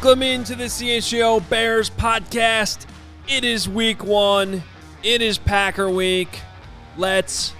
Welcome into the CHGO Bears Podcast. It is week 1. It is Packer week. Let's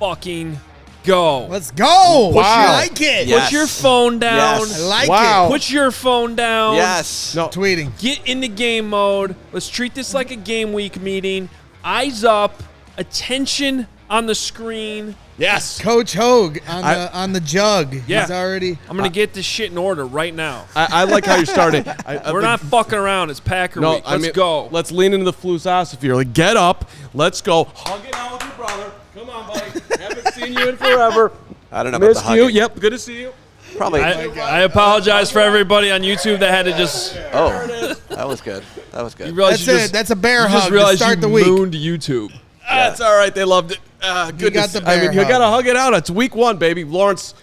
fucking go. Let's go. Wow. I like it. Put your phone down. Yes. I like Wow. it. Put your phone down. Yes. No. Tweeting. Get into game mode. Let's treat this like a game week meeting. Eyes up. Attention on the screen. Yes. Coach Hogue on the jug. Yeah. He's already. I'm going to get this shit in order right now. I like how you're starting. We're not fucking around. It's Packer week. Let's go. Let's lean into the philosophy. Like, get up. Let's go. Hug it out with your brother. Come on, buddy. Haven't seen you in forever. I don't know about Missed the hugging. you. Yep. Good to see you. Probably. I apologize for everybody on YouTube that had to just. Oh, that was good. That was good. You realize That's it. That's a bear you hug just to realized start you the week. mooned YouTube. That's all right. They loved it. Good. got the bear you hug. got to hug it out. It's week 1, baby. Lawrence,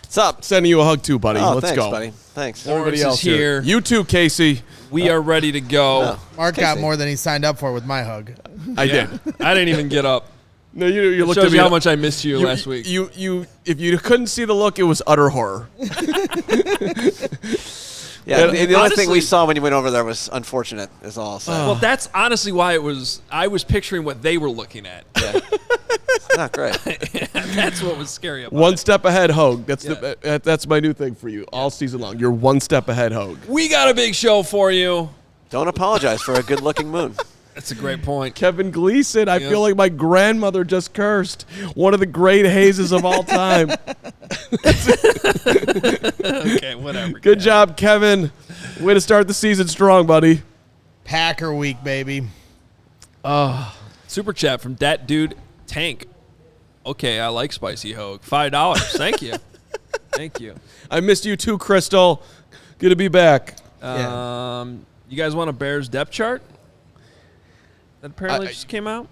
What's up? sending you a hug too, buddy. Oh, Let's thanks, go. buddy. Thanks. Lawrence Everybody else is here. You too, Casey. We are ready to go. No. Mark got Casey. more than he signed up for with my hug. I did. I didn't even get up. No, you It looked at shows me. you how much I missed you last week. If you couldn't see the look, it was utter horror. Yeah, the only thing we honestly- saw when you went over there was unfortunate, is all I'll say. Well, that's honestly why I was picturing what they were looking at. Yeah. Not great. That's what was scary about One it. step ahead, Hogue. That's my new thing for you all season long. You're one step ahead, Hogue. We got a big show for you. Don't apologize for a good-looking moon. That's a great point. Kevin Gleason, I Yep. feel like my grandmother just cursed. One of the great hazes of all time. Okay, whatever. Good job, Kevin. Way to start the season strong, buddy. Packer week, baby. Super chat from that dude Tank. Okay, I like Spicy Hogue. $5. Thank you. Thank you. I missed you too, Crystal. Good to be back. You guys want a Bears depth chart? That apparently just came out.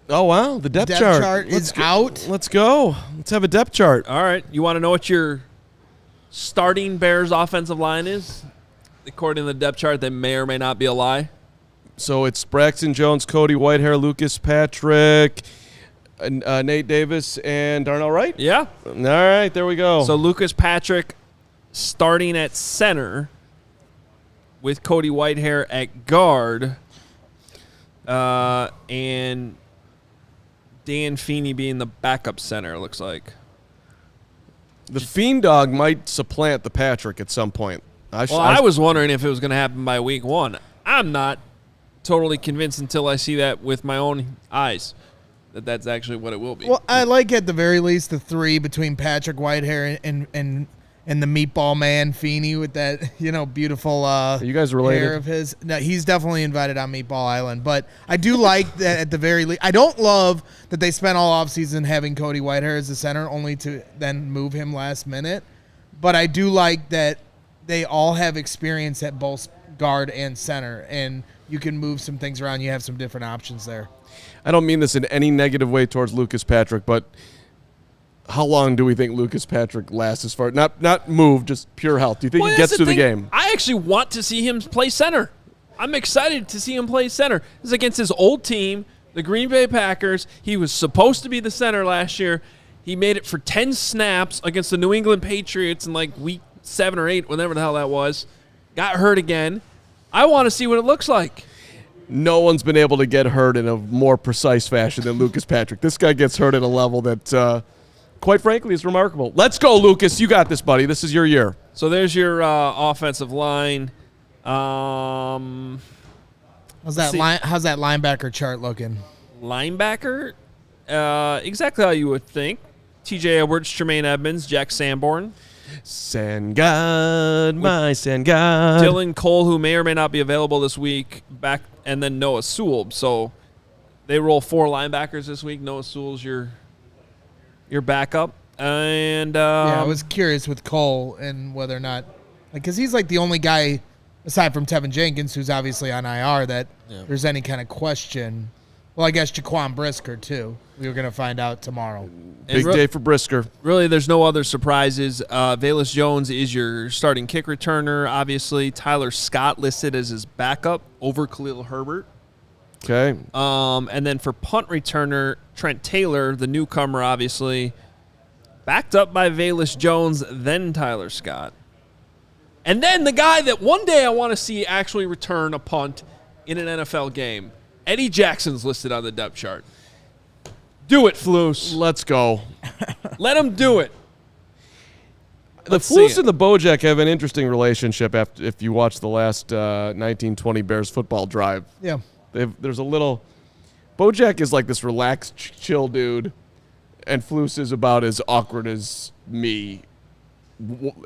Oh, wow. The depth Depth chart. chart is out. Let's go. Let's have a depth chart. All right. You want to know what your starting Bears offensive line is? According to the depth chart, that may or may not be a lie. So it's Braxton Jones, Cody Whitehair, Lucas Patrick, Nate Davis, and Darnell Wright? Yeah. All right, there we go. So Lucas Patrick starting at center with Cody Whitehair at guard, and Dan Feeney being the backup center, it looks like. the Fiend Dog might supplant the Patrick at some point. I was wondering if it was going to happen by week 1. I'm not totally convinced until I see that with my own eyes that that's actually what it will be. Well, I like at the very least the 3 between Patrick Whitehair and the meatball man Feeney with that beautiful Are you guys related? hair of his. No, he's definitely invited on Meatball Island, but I do like that at the very least. I don't love that they spent all offseason having Cody Whitehair as the center, only to then move him last minute. But I do like that they all have experience at both guard and center, and you can move some things around. You have some different options there. I don't mean this in any negative way towards Lucas Patrick, but how long do we think Lucas Patrick lasts as far not move, just pure health? Do you think he gets through the game? I actually want to see him play center. I'm excited to see him play center. This is against his old team, the Green Bay Packers. He was supposed to be the center last year. He made it for 10 snaps against the New England Patriots in like week 7 or 8, whatever the hell that was. Got hurt again. I want to see what it looks like. No one's been able to get hurt in a more precise fashion than Lucas Patrick. This guy gets hurt at a level that, quite frankly, is remarkable. Let's go, Lucas. You got this, buddy. This is your year. So there's your offensive line. How's that linebacker chart looking? Linebacker, exactly how you would think. T.J. Edwards, Tremaine Edmonds, Jack Sanborn. Sand God, my Sand God. Dylan Cole, who may or may not be available this week, back, and then Noah Sewell. So they roll 4 linebackers this week. Noah Sewell's your backup. And I was curious with Cole and whether or not, because he's like the only guy, aside from Tevin Jenkins, who's obviously on IR, that there's any kind of question. Well, I guess Jaquan Brisker, too. We were going to find out tomorrow. Big day for Brisker. Really, there's no other surprises. Velus Jones is your starting kick returner, obviously. Tyler Scott listed as his backup over Khalil Herbert. Okay. And then for punt returner, Trent Taylor, the newcomer, obviously, backed up by Velus Jones, then Tyler Scott. And then the guy that one day I want to see actually return a punt in an NFL game, Eddie Jackson's listed on the depth chart. Do it, Flus. Let's go. Let him do it. The Flus and the Bojack have an interesting relationship if you watch the last 1920 Bears football drive. Yeah. There's a little... Bojack is like this relaxed, chill dude, and Flus is about as awkward as me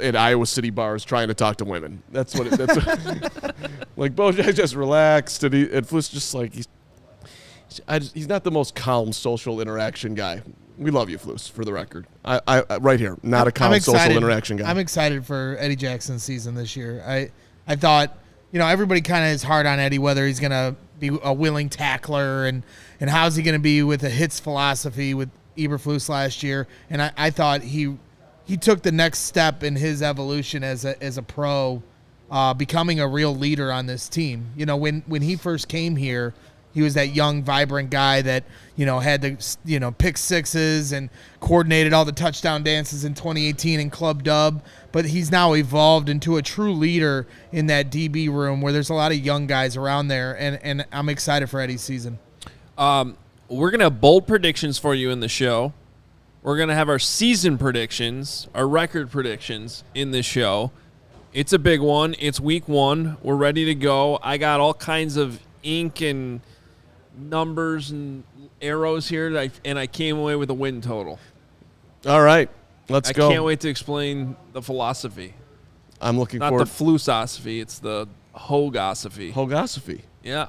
at Iowa City bars trying to talk to women. That's what like Bojack's just relaxed, and Flus just like he's not the most calm social interaction guy. We love you, Flus, for the record. I right here, not a calm social interaction guy. I'm excited for Eddie Jackson's season this year. I thought, everybody kind of is hard on Eddie, whether he's going to be a willing tackler and how's he going to be with a hits philosophy with Eberflus last year. And I thought he took the next step in his evolution as a pro, becoming a real leader on this team. When he first came here, he was that young, vibrant guy that, had the, pick sixes and coordinated all the touchdown dances in 2018 in Club Dub. But he's now evolved into a true leader in that DB room where there's a lot of young guys around there. And I'm excited for Eddie's season. We're going to have bold predictions for you in the show. We're going to have our season predictions, our record predictions in this show. It's a big one. It's week 1. We're ready to go. I got all kinds of ink and numbers and arrows here, and I came away with a win total. All right, let's go. I can't wait to explain the philosophy. I'm looking Not forward. the Flusosophy, it's the Hogeosophy. Hogeosophy. Yeah.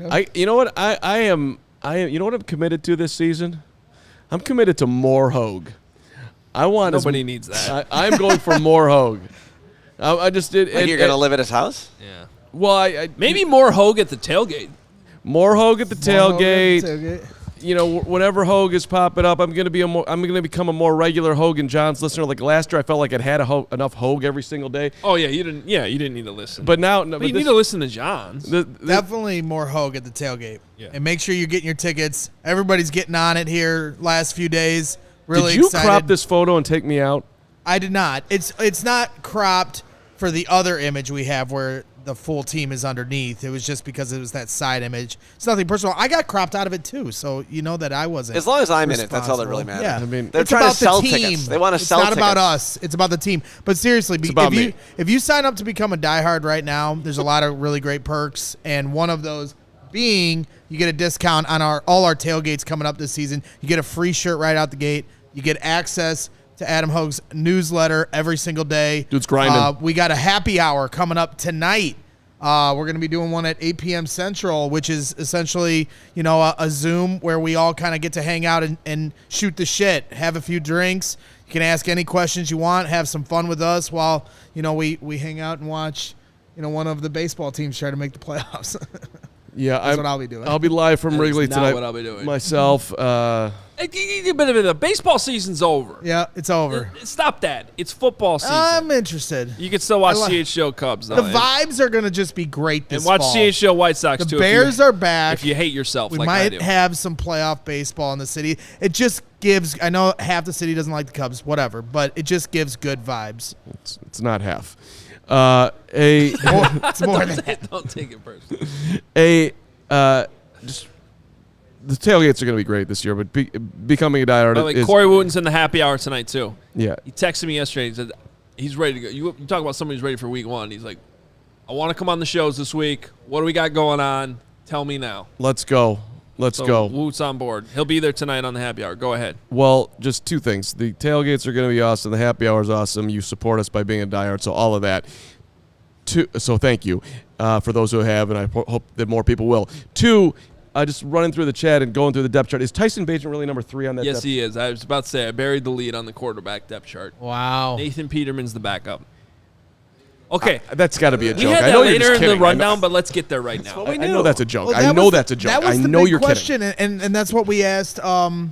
Okay. You know what I am. You know what I'm committed to this season? I'm committed to more Hogue. I want. Nobody needs that. I'm going for more Hogue. I just did. Like you're going to live at his house? Yeah. Well, maybe more Hogue at the tailgate. more Hogue at the tailgate. Tailgate. Whenever Hogue is popping up, I'm going to become a more regular Hogue and Johns listener. Like last year, I felt like I'd had enough Hogue every single day. Oh yeah, you didn't need to listen. But now, you need to listen to Johns. Definitely more Hogue at the tailgate. Yeah. And make sure you're getting your tickets. Everybody's getting on it here last few days. Really Did you excited. crop this photo and take me out? I did not. It's not cropped for the other image we have where the full team is underneath. It was just because it was that side image. It's nothing personal. I got cropped out of it too, so you know that I wasn't. As long as I'm in it, that's all that really matters. Yeah. I mean, They're It's trying about to sell the team. tickets. They want to sell tickets. It's not about us. It's about the team. But seriously, about me. if you sign up to become a diehard right now, there's a lot of really great perks, and one of those being you get a discount on all our tailgates coming up this season. You get a free shirt right out the gate. You get access to Adam Hogue's newsletter every single day. Dude's grinding. We got a happy hour coming up tonight. We're going to be doing one at 8 p.m. Central, which is essentially, a Zoom where we all kind of get to hang out and shoot the shit, have a few drinks. You can ask any questions you want, have some fun with us while, we hang out and watch, one of the baseball teams try to make the playoffs. Yeah, That's what I'll be doing. I'll be live from That is Wrigley not tonight. what I'll be doing. Myself. The baseball season's over. Yeah, it's over. Stop that. It's football season. I'm interested. You can still watch I like- CHGO Cubs though. The vibes are going to just be great this and watch fall. CHGO White Sox The too. Bears are back. If you hate yourself, We like I might do. have some playoff baseball in the city. It just gives. I know half the city doesn't like the Cubs, whatever, but it just gives good vibes. It's not half. It's more than that. Don't take it personally. Just the tailgates are going to be great this year, but becoming a diehard By the way, is Corey Wooten's in the happy hour tonight too. yeah. He texted me yesterday. He said he's ready to go. You talk about somebody who's ready for week 1. He's like, I want to come on the shows this week. What do we got going on? Tell me now. Let's go. Let's So go. Woot's on board. He'll be there tonight on the happy hour. Go ahead. Well, just two things. The tailgates are going to be awesome. The happy hour is awesome. You support us by being a diehard, so all of that. So thank you for those who have, and I hope that more people will. 2, just running through the chat and going through the depth chart. Is Tyson Bagent really number 3 on that Yes, depth? he is. I was about to say I buried the lead on the quarterback depth chart. Wow. Nathan Peterman's the backup. Okay. That's got to be a We joke. had I that know you're just later in the kidding. rundown, but let's get there right now. I know that's a joke. Well, I know that's a joke. That was I the know big you're question, kidding. and that's what we asked. The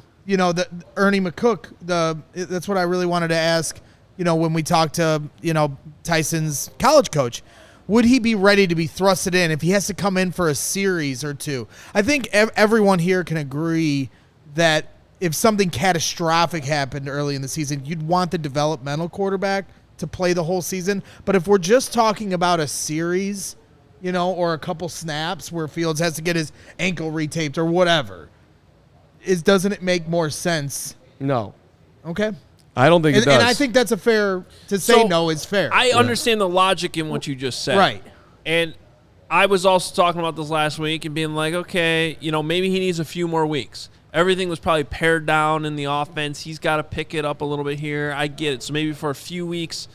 Ernie McCook. That's what I really wanted to ask. When we talked to Tyson's college coach, would he be ready to be thrusted in if he has to come in for a series or two? I think everyone here can agree that if something catastrophic happened early in the season, you'd want the developmental quarterback to play the whole season. But if we're just talking about a series, or a couple snaps where Fields has to get his ankle retaped or whatever, doesn't it make more sense? No. Okay. I don't think it does. And I think that's to say no is fair. I understand the logic in what you just said. Right. And I was also talking about this last week and being like, okay, maybe he needs a few more weeks. Everything was probably pared down in the offense. He's got to pick it up a little bit here. I get it. So maybe for a few weeks,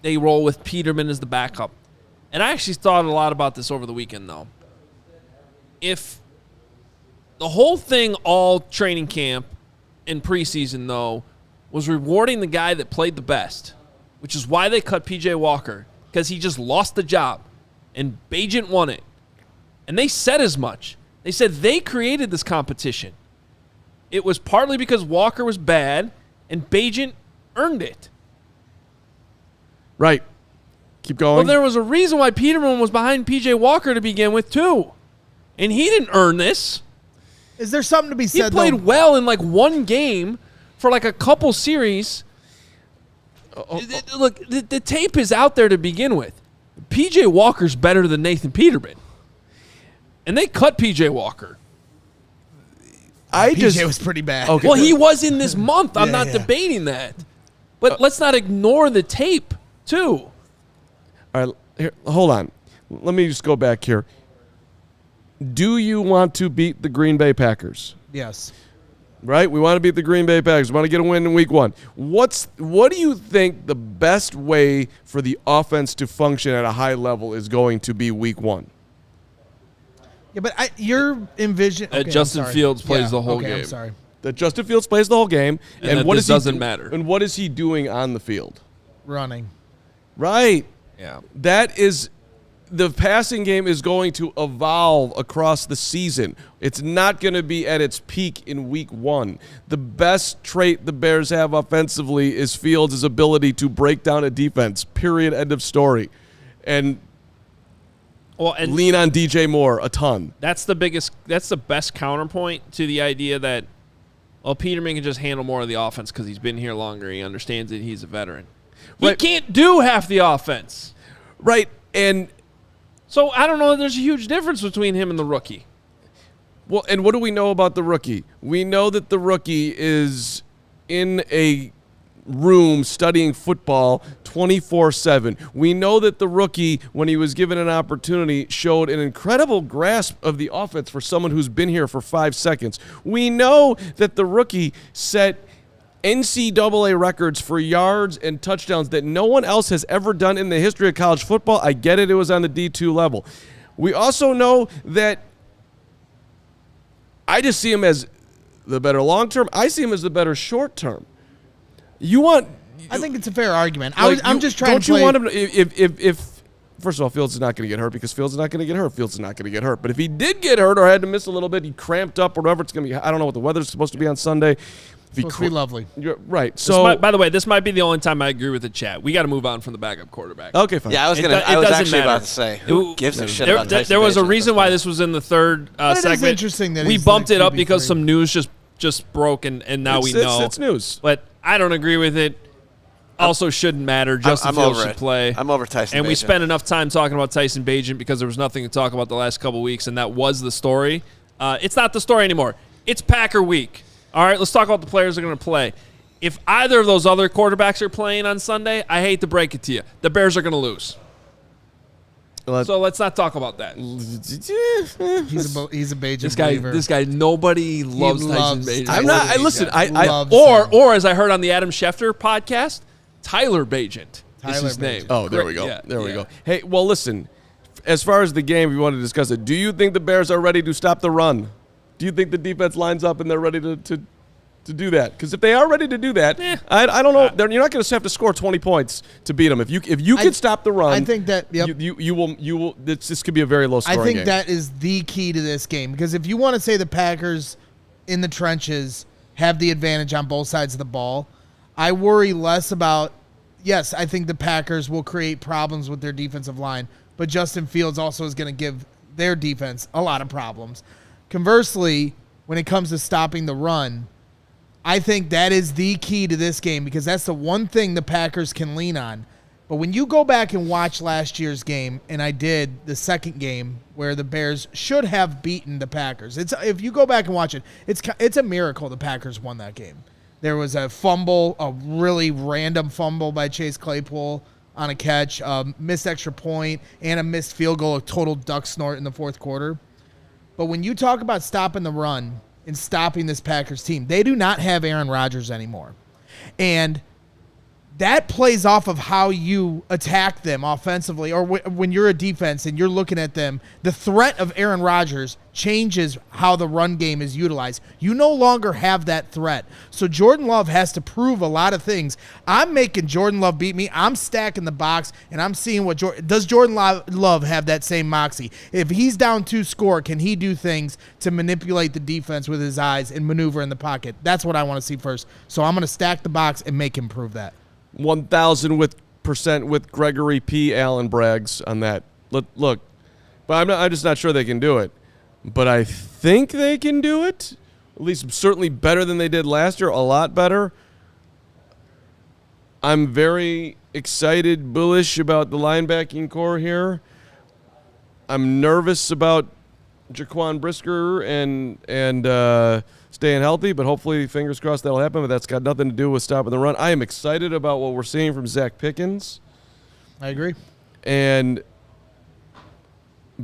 they roll with Peterman as the backup. And I actually thought a lot about this over the weekend, though. If the whole thing, all training camp and preseason, though, was rewarding the guy that played the best, which is why they cut P.J. Walker, because he just lost the job, and Bagent won it. And they said as much. They said they created this competition. It was partly because Walker was bad, and Bagent earned it. Right. Keep going. Well, there was a reason why Peterman was behind P.J. Walker to begin with, too. And he didn't earn this. Is there something to be said, He played though? well in, one game for, a couple series. Look, the tape is out there to begin with. P.J. Walker's better than Nathan Peterman. And they cut P.J. Walker. PJ was pretty bad. Okay. Well, he was in this month. I'm not yeah. debating that. But let's not ignore the tape, too. All right, here, hold on. Let me just go back here. Do you want to beat the Green Bay Packers? Yes. Right? We want to beat the Green Bay Packers. We want to get a win in week 1. What do you think the best way for the offense to function at a high level is going to be week 1? Yeah, but you're envisioning... Okay, Justin Fields plays the whole okay, game. I'm sorry. That Justin Fields plays the whole game. And what this doesn't matter. And what is he doing on the field? Running. Right. Yeah. That is... The passing game is going to evolve across the season. It's not going to be at its peak in week 1. The best trait the Bears have offensively is Fields' ability to break down a defense, period, end of story. And lean on DJ Moore a ton. That's the best counterpoint to the idea that, Peterman can just handle more of the offense because he's been here longer. He understands that he's a veteran. He can't do half the offense. Right, and... So I don't know. There's a huge difference between him and the rookie. Well, and what do we know about the rookie? We know that the rookie is in a room studying football 24/7. We know that the rookie, when he was given an opportunity, showed an incredible grasp of the offense for someone who's been here for 5 seconds. We know that the rookie set NCAA records for yards and touchdowns that no one else has ever done in the history of college football. I get it. It was on the D2 level. We also know that I just see him as the better long-term. I see him as the better short-term. I think it's a fair argument. I'm just trying to play. Don't you want him to, if first of all, Fields is not going to get hurt because Fields is not going to get hurt. Fields is not going to get hurt. But if he did get hurt or had to miss a little bit, he cramped up or whatever it's going to be. I don't know what the weather's supposed to be on Sunday. Supposed to be lovely. Right. So, by the way, this might be the only time I agree with the chat. We got to move on from the backup quarterback. Okay, fine. Yeah, I was actually about to say, who gives a shit about Tyson There was a Bagent reason why this was in the third segment. It is interesting that we he's bumped like it up QB3. because some news just broke, and now we know. It's news. But I don't agree with it. Also shouldn't matter. Justin Fields should play. I'm over Tyson And Bagent. we spent enough time talking about Tyson Bagent because there was nothing to talk about the last couple weeks, and that was the story. It's not the story anymore. It's Packer week. All right, let's talk about the players that are going to play. If either of those other quarterbacks are playing on Sunday, I hate to break it to you, the Bears are going to lose. So let's not talk about that. He's a Bagent believer. This guy, nobody loves Tyson Bagent. I'm not. I listen. Or as I heard on the Adam Schefter podcast, Tyler Bagent is his name. Oh, there we go. Yeah, there we go. Hey, well, listen. As far as the game, we want to discuss it. Do you think the Bears are ready to stop the run? Do you think the defense lines up and they're ready to do that? Because if they are ready to do that, I don't know. You're not going to have to score 20 points to beat them. If you can stop the run, I think that you will. This could be a very low scoring game. I think that is the key to this game, because if you want to say the Packers in the trenches have the advantage on both sides of the ball, I worry less about. Yes, I think the Packers will create problems with their defensive line, but Justin Fields also is going to give their defense a lot of problems. Conversely, when it comes to stopping the run, I think that is the key to this game because that's the one thing the Packers can lean on. But when you go back and watch last year's game, and I did the second game where the Bears should have beaten the Packers. If you go back and watch it, it's a miracle the Packers won that game. There was a fumble, a really random fumble by Chase Claypool on a catch, a missed extra point, and a missed field goal, a total duck snort in the fourth quarter. But when you talk about stopping the run and stopping this Packers team, they do not have Aaron Rodgers anymore. And that plays off of how you attack them offensively, or when you're a defense and you're looking at them, the threat of Aaron Rodgers changes how the run game is utilized. You no longer have that threat. So Jordan Love has to prove a lot of things. I'm making Jordan Love beat me. I'm stacking the box, and I'm seeing does Jordan Love have that same moxie? If he's down 2 score, can he do things to manipulate the defense with his eyes and maneuver in the pocket? That's what I want to see first. So I'm going to stack the box and make him prove that. 1,000% with Gregory P. Allen Braggs on that. Look, but I'm just not sure they can do it. But I think they can do it. At least certainly better than they did last year. A lot better. I'm very excited, bullish about the linebacking core here. I'm nervous about Jaquan Brisker and staying healthy, but hopefully, fingers crossed, that'll happen. But that's got nothing to do with stopping the run. I am excited about what we're seeing from Zach Pickens. I agree. And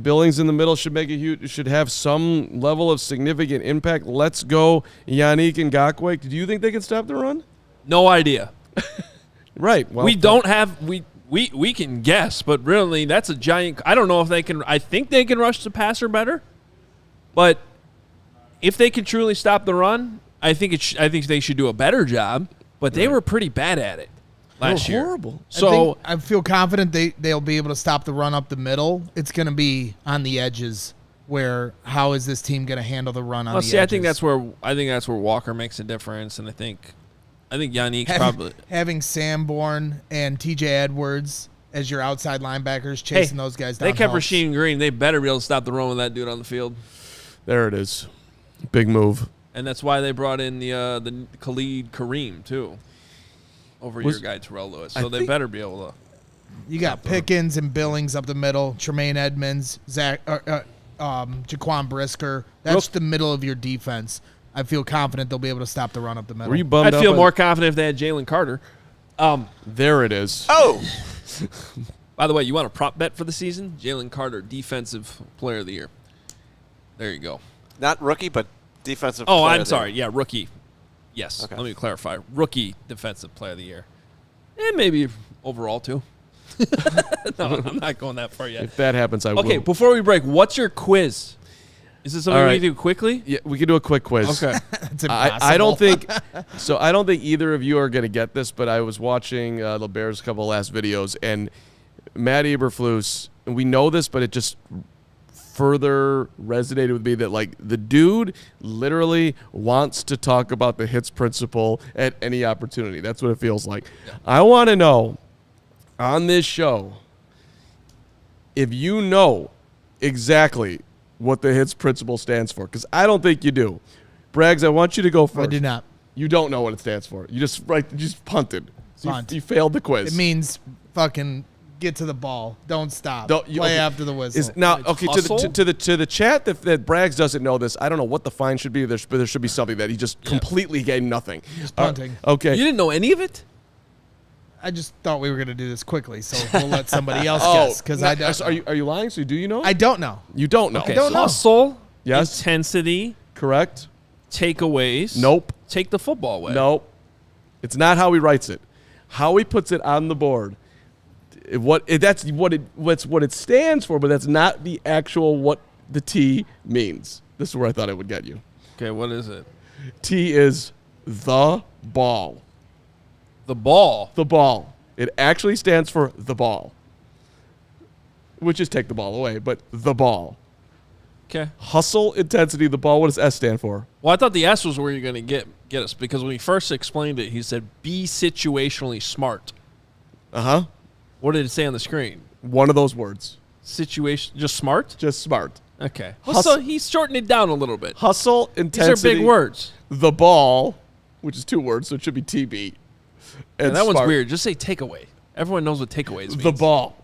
Billings in the middle should have some level of significant impact. Let's go, Yannick Ngakoue. Do you think they can stop the run? No idea. Right. Well, we don't have we can guess, but really that's a giant. I don't know if they can. I think they can rush the passer better, but if they can truly stop the run, I think they should do a better job. But they were pretty bad at it last year. Horrible. So I feel confident they'll be able to stop the run up the middle. It's going to be on the edges. Where how is this team going to handle the run on the edges? I think that's where Walker makes a difference, and I think Yannick's probably having Sanborn and TJ Edwards as your outside linebackers chasing those guys down. They kept Rasheem Green. They better be able to stop the run with that dude on the field. There it is. Big move. And that's why they brought in the Khalid Kareem, too, over your guy Terrell Lewis. So they better be able to. You got Pickens and Billings up the middle, Tremaine Edmonds, Jaquan Brisker. That's the middle of your defense. I feel confident they'll be able to stop the run up the middle. Were you bummed I'd feel more confident if they had Jalen Carter. There it is. Oh! By the way, you want a prop bet for the season? Jalen Carter, Defensive Player of the Year. There you go. Not rookie, but defensive player. Oh, I'm sorry. Yeah, rookie. Yes. Okay. Let me clarify. Rookie Defensive Player of the Year. And maybe overall, too. No, I'm not going that far yet. If that happens, I will. Okay, before we break, what's your quiz? Is this something we can do quickly? Yeah, we can do a quick quiz. Okay. That's impossible. I don't think so. I don't think either of you are going to get this, but I was watching the Bears' couple of last videos, and Matt Eberflus, and we know this, but it just further resonated with me that, like, the dude literally wants to talk about the hits principle at any opportunity. That's what it feels like. Yeah. I want to know on this show if you know exactly what the hits principle stands for, because I don't think you do. Braggs, I want you to go first. I do not. You don't know what it stands for. You just punted. So you failed the quiz. It means fucking get to the ball. Don't stop. Play after the whistle. To the chat that Braggs doesn't know this, I don't know what the fine should be. There should be something that he just completely gave nothing. Just punting. Okay. You didn't know any of it? I just thought we were going to do this quickly, so we'll let somebody else guess. Because I don't. Are you lying? So do you know? I don't know. You don't know. Okay. I don't know. Hustle. Yes. Intensity. Correct. Takeaways. Nope. Take the football away. Nope. It's not how he writes it. How he puts it on the board. That's what it stands for, but that's not the actual what the T means. This is where I thought it would get you. Okay, what is it? T is the ball. The ball. The ball. It actually stands for the ball, which is take the ball away, but the ball. Okay. Hustle, intensity, the ball. What does S stand for? Well, I thought the S was where you're going to get us, because when he first explained it, he said, be situationally smart. Uh-huh. What did it say on the screen? One of those words. Situation, just smart? Just smart. Okay. So he shortened it down a little bit. Hustle, intensity. These are big words. The ball, which is 2 words, so it should be TB. And that one's weird. Just say takeaway. Everyone knows what takeaways means. The ball.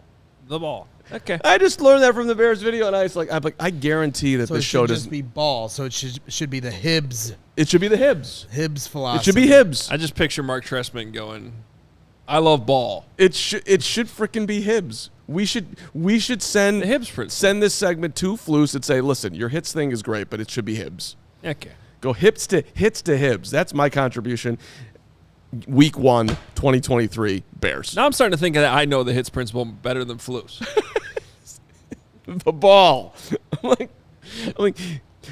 The ball. Okay. I just learned that from the Bears video, and I'm like, I guarantee that So this it show should doesn't. just be ball. So it should be the Hibs. It should be the Hibs. Hibs philosophy. It should be Hibs. I just picture Mark Trestman going, I love ball. It should freaking be Hibs. We should send The Hibs principle. send this segment to Flus and say, listen, your hits thing is great, but it should be Hibs. Okay. Go hits to Hibs. That's my contribution. Week 1, 2023 Bears. Now I'm starting to think that I know the hits principle better than Flus. The ball. I'm like,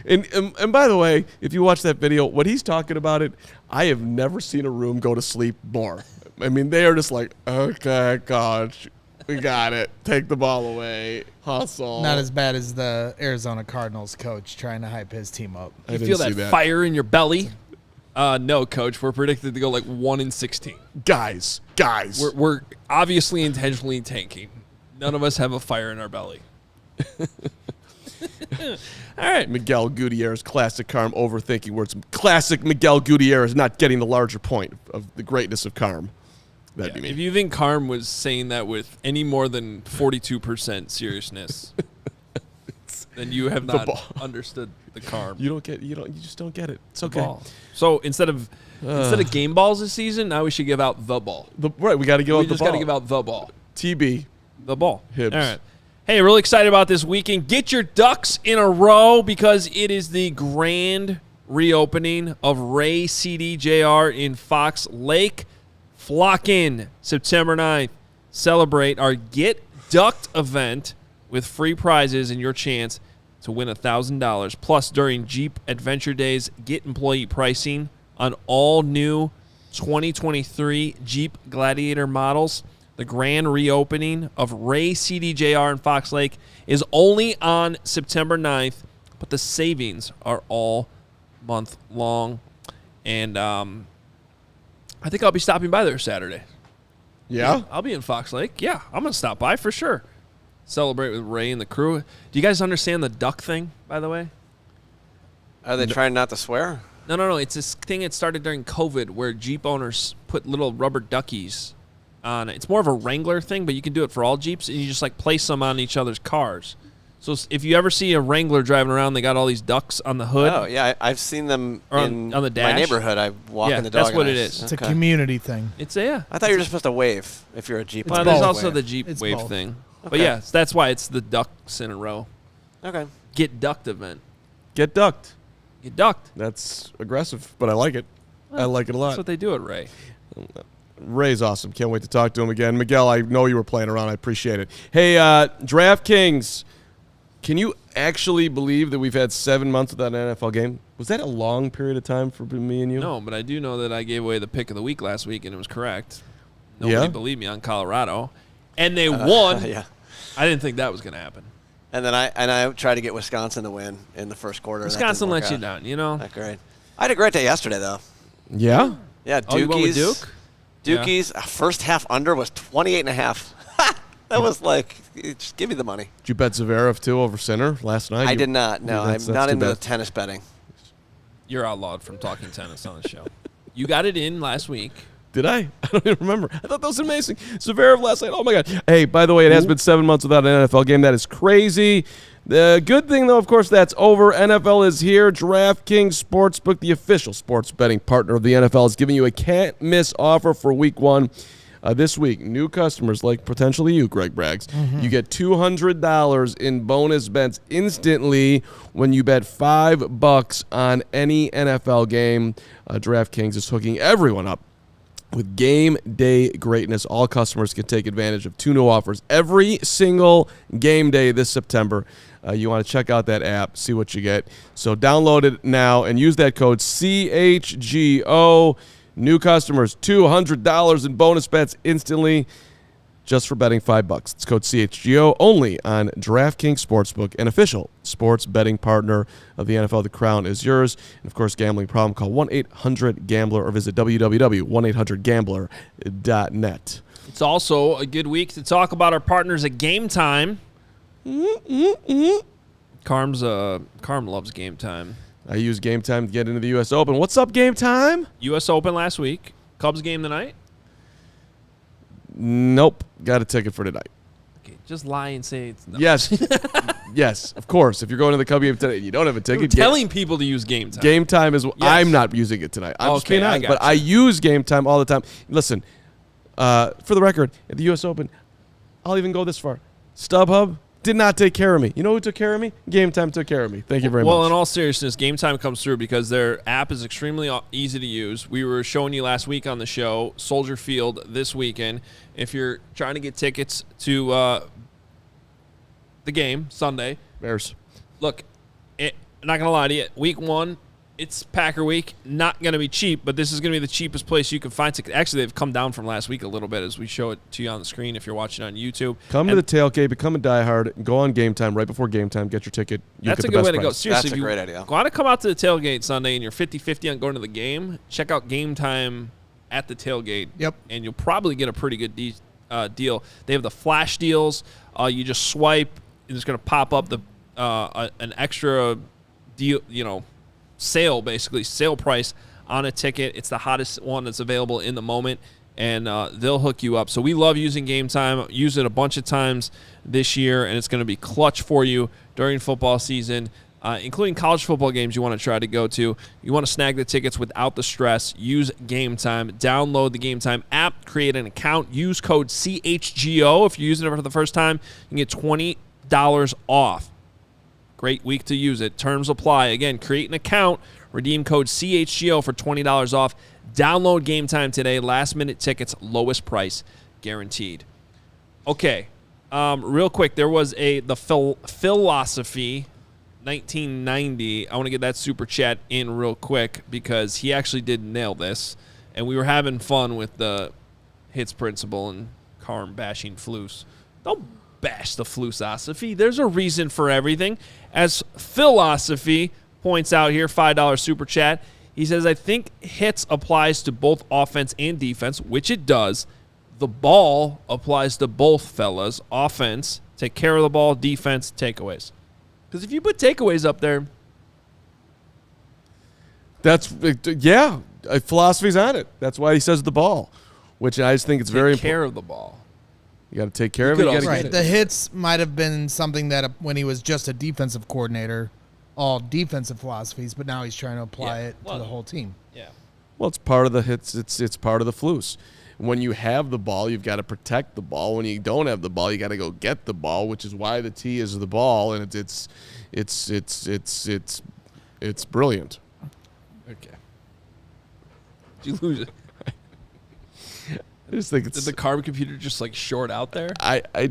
and by the way, if you watch that video, what he's talking about I have never seen a room go to sleep more. I mean, they are just like, okay, coach, we got it. Take the ball away. Hustle. Not as bad as the Arizona Cardinals coach trying to hype his team up. I You didn't feel see that fire in your belly? No, Coach. We're predicted to go like 1-16. Guys. We're obviously intentionally tanking. None of us have a fire in our belly. All right. Miguel Gutierrez, classic Carm overthinking words. Classic Miguel Gutierrez not getting the larger point of the greatness of Carm. That'd be me. If you think Carm was saying that with any more than 42% seriousness, then you have not understood the Carm. You just don't get it. It's okay. Ball. So instead of game balls this season, now we should give out the ball. Right, we got to give out the ball. We just got to give out the ball. TB. The ball. Hibs. All right. Hey, really excited about this weekend. Get your ducks in a row because it is the grand reopening of Ray CDJR in Fox Lake. Flock in September 9th. Celebrate our Get Ducked event with free prizes and your chance to win $1,000. Plus, during Jeep Adventure Days, get employee pricing on all new 2023 Jeep Gladiator models. The grand reopening of Ray CDJR in Fox Lake is only on September 9th, but the savings are all month long. And I think I'll be stopping by there Saturday. Yeah? I'll be in Fox Lake. Yeah, I'm going to stop by for sure. Celebrate with Ray and the crew. Do you guys understand the duck thing, by the way? Are they trying not to swear? No. It's this thing that started during COVID where Jeep owners put little rubber duckies on it. It's more of a Wrangler thing, but you can do it for all Jeeps, and you just like place them on each other's cars. So if you ever see a Wrangler driving around, they got all these ducks on the hood. Oh, yeah. I've seen them on the dash. my neighborhood. I walk in the dog. That's what and it is. It's a community thing. I thought you were just supposed to wave if you're a Jeep. Well, owner. there's both. also the Jeep It's wave both. thing. But Okay. yeah, that's why it's the ducks in a row. Okay. Get ducked event. Get ducked. Get ducked. That's aggressive, but I like it. I like it a lot. That's what they do at Ray. Ray's awesome. Can't wait to talk to him again. Miguel, I know you were playing around. I appreciate it. Hey, DraftKings, can you actually believe that we've had 7 months without an NFL game? Was that a long period of time for me and you? No, but I do know that I gave away the pick of the week last week, and it was correct. Nobody believed me on Colorado. And they won. Yeah. I didn't think that was going to happen. And then I tried to get Wisconsin to win in the first quarter. and that didn't Wisconsin work let you out. down, you know? Not great. I had a great day yesterday, though. Yeah? Yeah, Oh, you went with Dookies. Duke? Dookies, first half under was 28.5. That was like, just give me the money. Did you bet Zverev, too, over Sinner last night? I did not. No, That's I'm not too into the bad. tennis betting. You're outlawed from talking tennis on the show. You got it in last week. Did I? I don't even remember. I thought that was amazing. Zverev last night. Oh, my God. Hey, by the way, it has been 7 months without an NFL game. That is crazy. The good thing, though, of course, that's over. NFL is here. DraftKings Sportsbook, the official sports betting partner of the NFL, is giving you a can't-miss offer for Week 1. This week, new customers like potentially you, Greg Braggs, you get $200 in bonus bets instantly when you bet $5 on any NFL game. DraftKings is hooking everyone up with game day greatness. All customers can take advantage of 2 new offers every single game day this September. You want to check out that app, see what you get. So download it now and use that code CHGO. New customers, $200 in bonus bets instantly just for betting $5. It's code CHGO only on DraftKings Sportsbook, an official sports betting partner of the NFL. The crown is yours. And, of course, gambling problem, call 1-800-GAMBLER or visit www.1800gambler.net. It's also a good week to talk about our partners at GameTime. Carm loves GameTime. I use Game Time to get into the U.S. Open. What's up, Game Time? U.S. Open last week. Cubs game tonight? Nope. Got a ticket for tonight. Okay, just lie and say it's no. Yes. Yes, of course. If you're going to the Cub game tonight and you don't have a ticket, You're telling people to use Game Time. Game Time is. I'm not using it tonight. I'm just being I honest, got but I use Game Time all the time. Listen, for the record, at the U.S. Open, I'll even go this far. StubHub did not take care of me. You know who took care of me? Game Time took care of me. Thank you very much. Well, in all seriousness, Game Time comes through because their app is extremely easy to use. We were showing you last week on the show, Soldier Field this weekend. If you're trying to get tickets to the game Sunday, Bears. Look, I'm not going to lie to you. Week 1, it's Packer week. Not going to be cheap, but this is going to be the cheapest place you can find tickets. Actually, they've come down from last week a little bit as we show it to you on the screen if you're watching on YouTube. Come to the tailgate, become a diehard, go on Game Time right before Game Time, get your ticket. That's a good way to go. Seriously, That's a great idea. If you want to come out to the tailgate Sunday and you're 50-50 on going to the game, check out Game Time at the tailgate. Yep. And you'll probably get a pretty good deal. They have the flash deals. You just swipe, and it's going to pop up an extra deal, sale price on a ticket. It's the hottest one that's available in the moment, and they'll hook you up. So we love using Game Time. Use it a bunch of times this year, and it's going to be clutch for you during football season, including college football games you want to try to go to. You want to snag the tickets without the stress. Use Game Time. Download the Game Time app. Create an account. Use code CHGO. If you're using it for the first time, you can get $20 off. Great week to use it. Terms apply. Again, create an account. Redeem code CHGO for $20 off. Download Game Time today. Last-minute tickets, lowest price guaranteed. Okay, real quick, there was the Philosophy 1990. I want to get that super chat in real quick because he actually did nail this, and we were having fun with the hits principle and Carm bashing Flus. Don't bash the Philosophy. There's a reason for everything. As Philosophy points out here, $5 super chat, he says, I think hits applies to both offense and defense, which it does. The ball applies to both fellas. Offense, take care of the ball. Defense, takeaways. Because if you put takeaways up there, philosophy's on it. That's why he says the ball, which I just think it's very important. Take care of the ball. You got to take care of it. You gotta Right. get The it. hits might have been something that when he was just a defensive coordinator, all defensive philosophies, but now he's trying to apply it to the whole team. Yeah. Well, it's part of the hits. It's part of the flus. When you have the ball, you've got to protect the ball. When you don't have the ball, you got to go get the ball, which is why the T is the ball, and it's brilliant. Okay. Did you lose it? I just think Did the carbon computer just short out there? I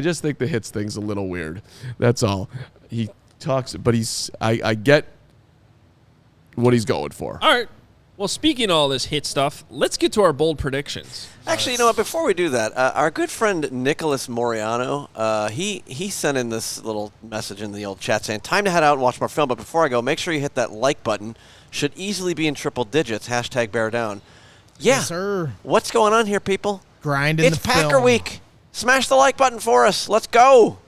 just think the hits thing's a little weird. That's all. He talks, but I get what he's going for. All right. Well, speaking of all this hit stuff, let's get to our bold predictions. Actually, you know what? Before we do that, our good friend Nicholas Moriano, he sent in this little message in the old chat saying, time to head out and watch more film, but before I go, make sure you hit that like button. Should easily be in triple digits. # bear down. Yeah. Yes, sir. What's going on here, people? Grinding It's the Packer film. week. Smash the like button for us. Let's go.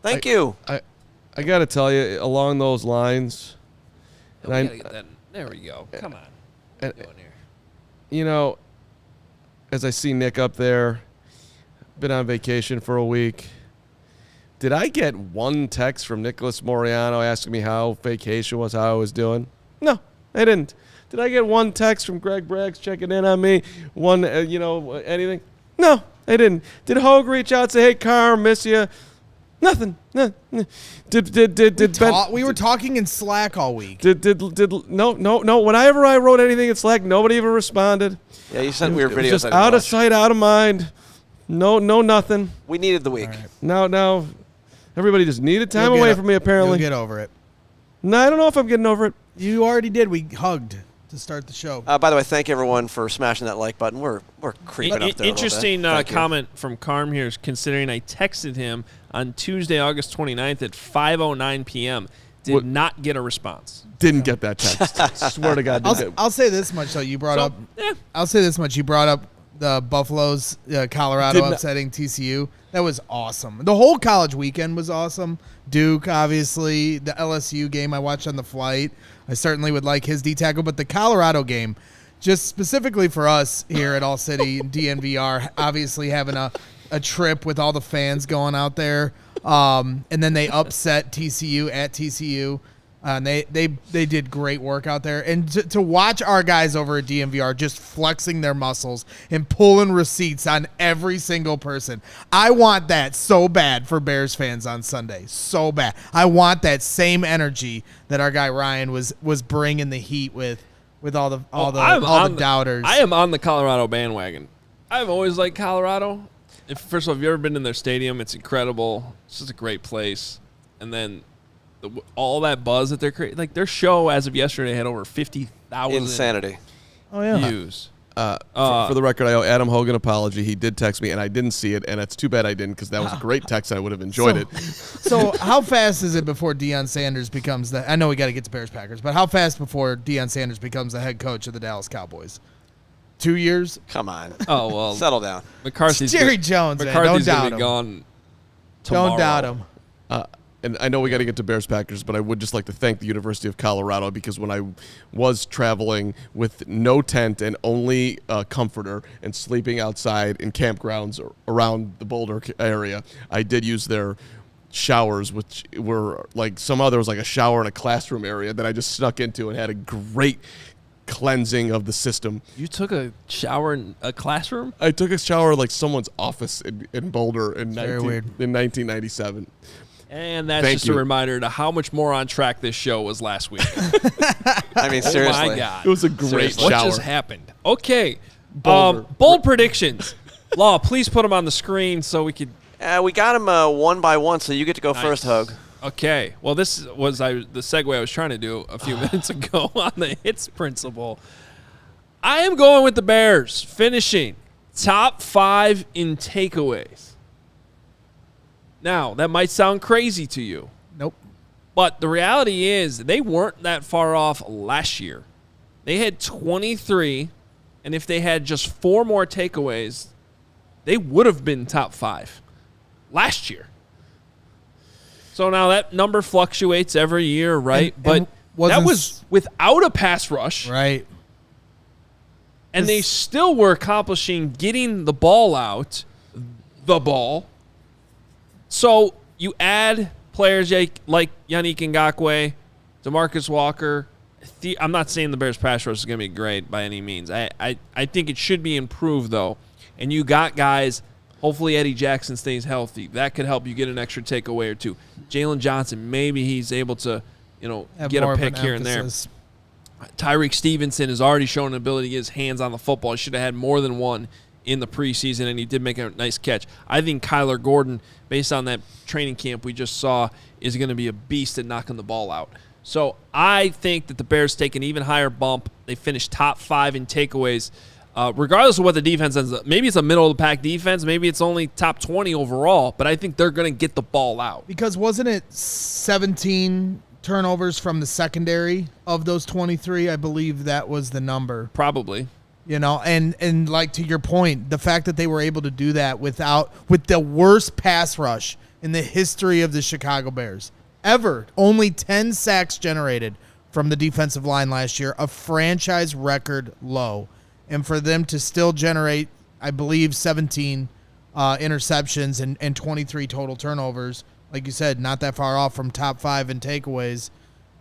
Thank you. I got to tell you, along those lines, We gotta get that. There we go. Come on. What are we doing here? you know, as I see Nick up there, been on vacation for a week. Did I get one text from Nicholas Moriano asking me how vacation was, how I was doing? No, I didn't. Did I get one text from Greg Braggs checking in on me? One, anything? No, I didn't. Did Hogue reach out and say, hey, Carm, miss you? Nothing. No. Did Ben? We were talking in Slack all week. No. Whenever I wrote anything in Slack, nobody even responded. Yeah, you sent weird It was videos. just I didn't out of watch. sight, out of mind. No, nothing. We needed the week. Now, everybody just needed time You'll away get from me, apparently. You'll get over it. No, I don't know if I'm getting over it. You already did. We hugged to start the show. By the way, thank everyone for smashing that like button. We're creeping up there a little bit. Interesting Thank you. comment from Carm here, considering I texted him on Tuesday, August 29th at 5:09 p.m. Did not get a response. Didn't get that text. Swear to God. I'll say this much though. You brought up. Yeah. I'll say this much. You brought up the Buffaloes, Colorado upsetting TCU. That was awesome. The whole college weekend was awesome. Duke, obviously, the LSU game I watched on the flight. I certainly would like his D tackle, but the Colorado game, just specifically for us here at All City DNVR, obviously having a trip with all the fans going out there, and then they upset TCU at TCU. They did great work out there. And to watch our guys over at DMVR just flexing their muscles and pulling receipts on every single person. I want that so bad for Bears fans on Sunday. So bad. I want that same energy that our guy Ryan was bringing the heat with all the doubters. I am on the Colorado bandwagon. I've always liked Colorado. First of all, if you've ever been in their stadium, it's incredible. It's just a great place. And then all that buzz that they're creating, like their show as of yesterday had over 50,000 insanity. Views. For the record, I owe Adam Hogue an apology. He did text me, and I didn't see it, and it's too bad I didn't because that was a great text. I would have enjoyed it. So how fast is it before Deion Sanders becomes I know we got to get to Bears Packers, but how fast before Deion Sanders becomes the head coach of the Dallas Cowboys? 2 years? Come on. Oh, well. Settle down. McCarthy's Jerry Jones, man. McCarthy's Don't going doubt to him. be gone tomorrow. Don't doubt him. And I know we got to get to Bears Packers, but I would just like to thank the University of Colorado because when I was traveling with no tent and only a comforter and sleeping outside in campgrounds around the Boulder area, I did use their showers, which were like there was like a shower in a classroom area that I just snuck into and had a great cleansing of the system. You took a shower in a classroom? I took a shower like someone's office in Boulder in Very weird. in 1997. And that's just a reminder to how much more on track this show was last week. I mean, seriously. Oh, my God. It was a great shower. What just happened? Okay. Bold predictions. Law, please put them on the screen so we could. We got them one by one, so you get to go first, Hogue. Okay. Well, this was the segue I was trying to do a few minutes ago on the hits principle. I am going with the Bears, finishing top 5 in takeaways. Now, that might sound crazy to you. Nope. But the reality is they weren't that far off last year. They had 23, and if they had just 4 more takeaways, they would have been top 5 last year. So now that number fluctuates every year, right? But that was without a pass rush. Right. And they still were accomplishing getting the ball out, So you add players like Yannick Ngakoue, DeMarcus Walker. I'm not saying the Bears pass rush is going to be great by any means. I think it should be improved, though. And you got guys, hopefully Eddie Jackson stays healthy. That could help you get an extra takeaway or two. Jalen Johnson, maybe he's able to get a pick here and there. Tyreek Stevenson has already shown an ability to get his hands on the football. He should have had more than one in the preseason, and he did make a nice catch. I think Kyler Gordon, based on that training camp we just saw, is going to be a beast at knocking the ball out. So I think that the Bears take an even higher bump. They finish top 5 in takeaways, regardless of what the defense ends up. Maybe it's a middle-of-the-pack defense. Maybe it's only top 20 overall, but I think they're going to get the ball out. Because wasn't it 17 turnovers from the secondary of those 23? I believe that was the number. Probably. And like to your point, the fact that they were able to do that with the worst pass rush in the history of the Chicago Bears ever, only 10 sacks generated from the defensive line last year, a franchise record low, and for them to still generate, I believe, 17 interceptions and 23 total turnovers, like you said, not that far off from top 5 in takeaways,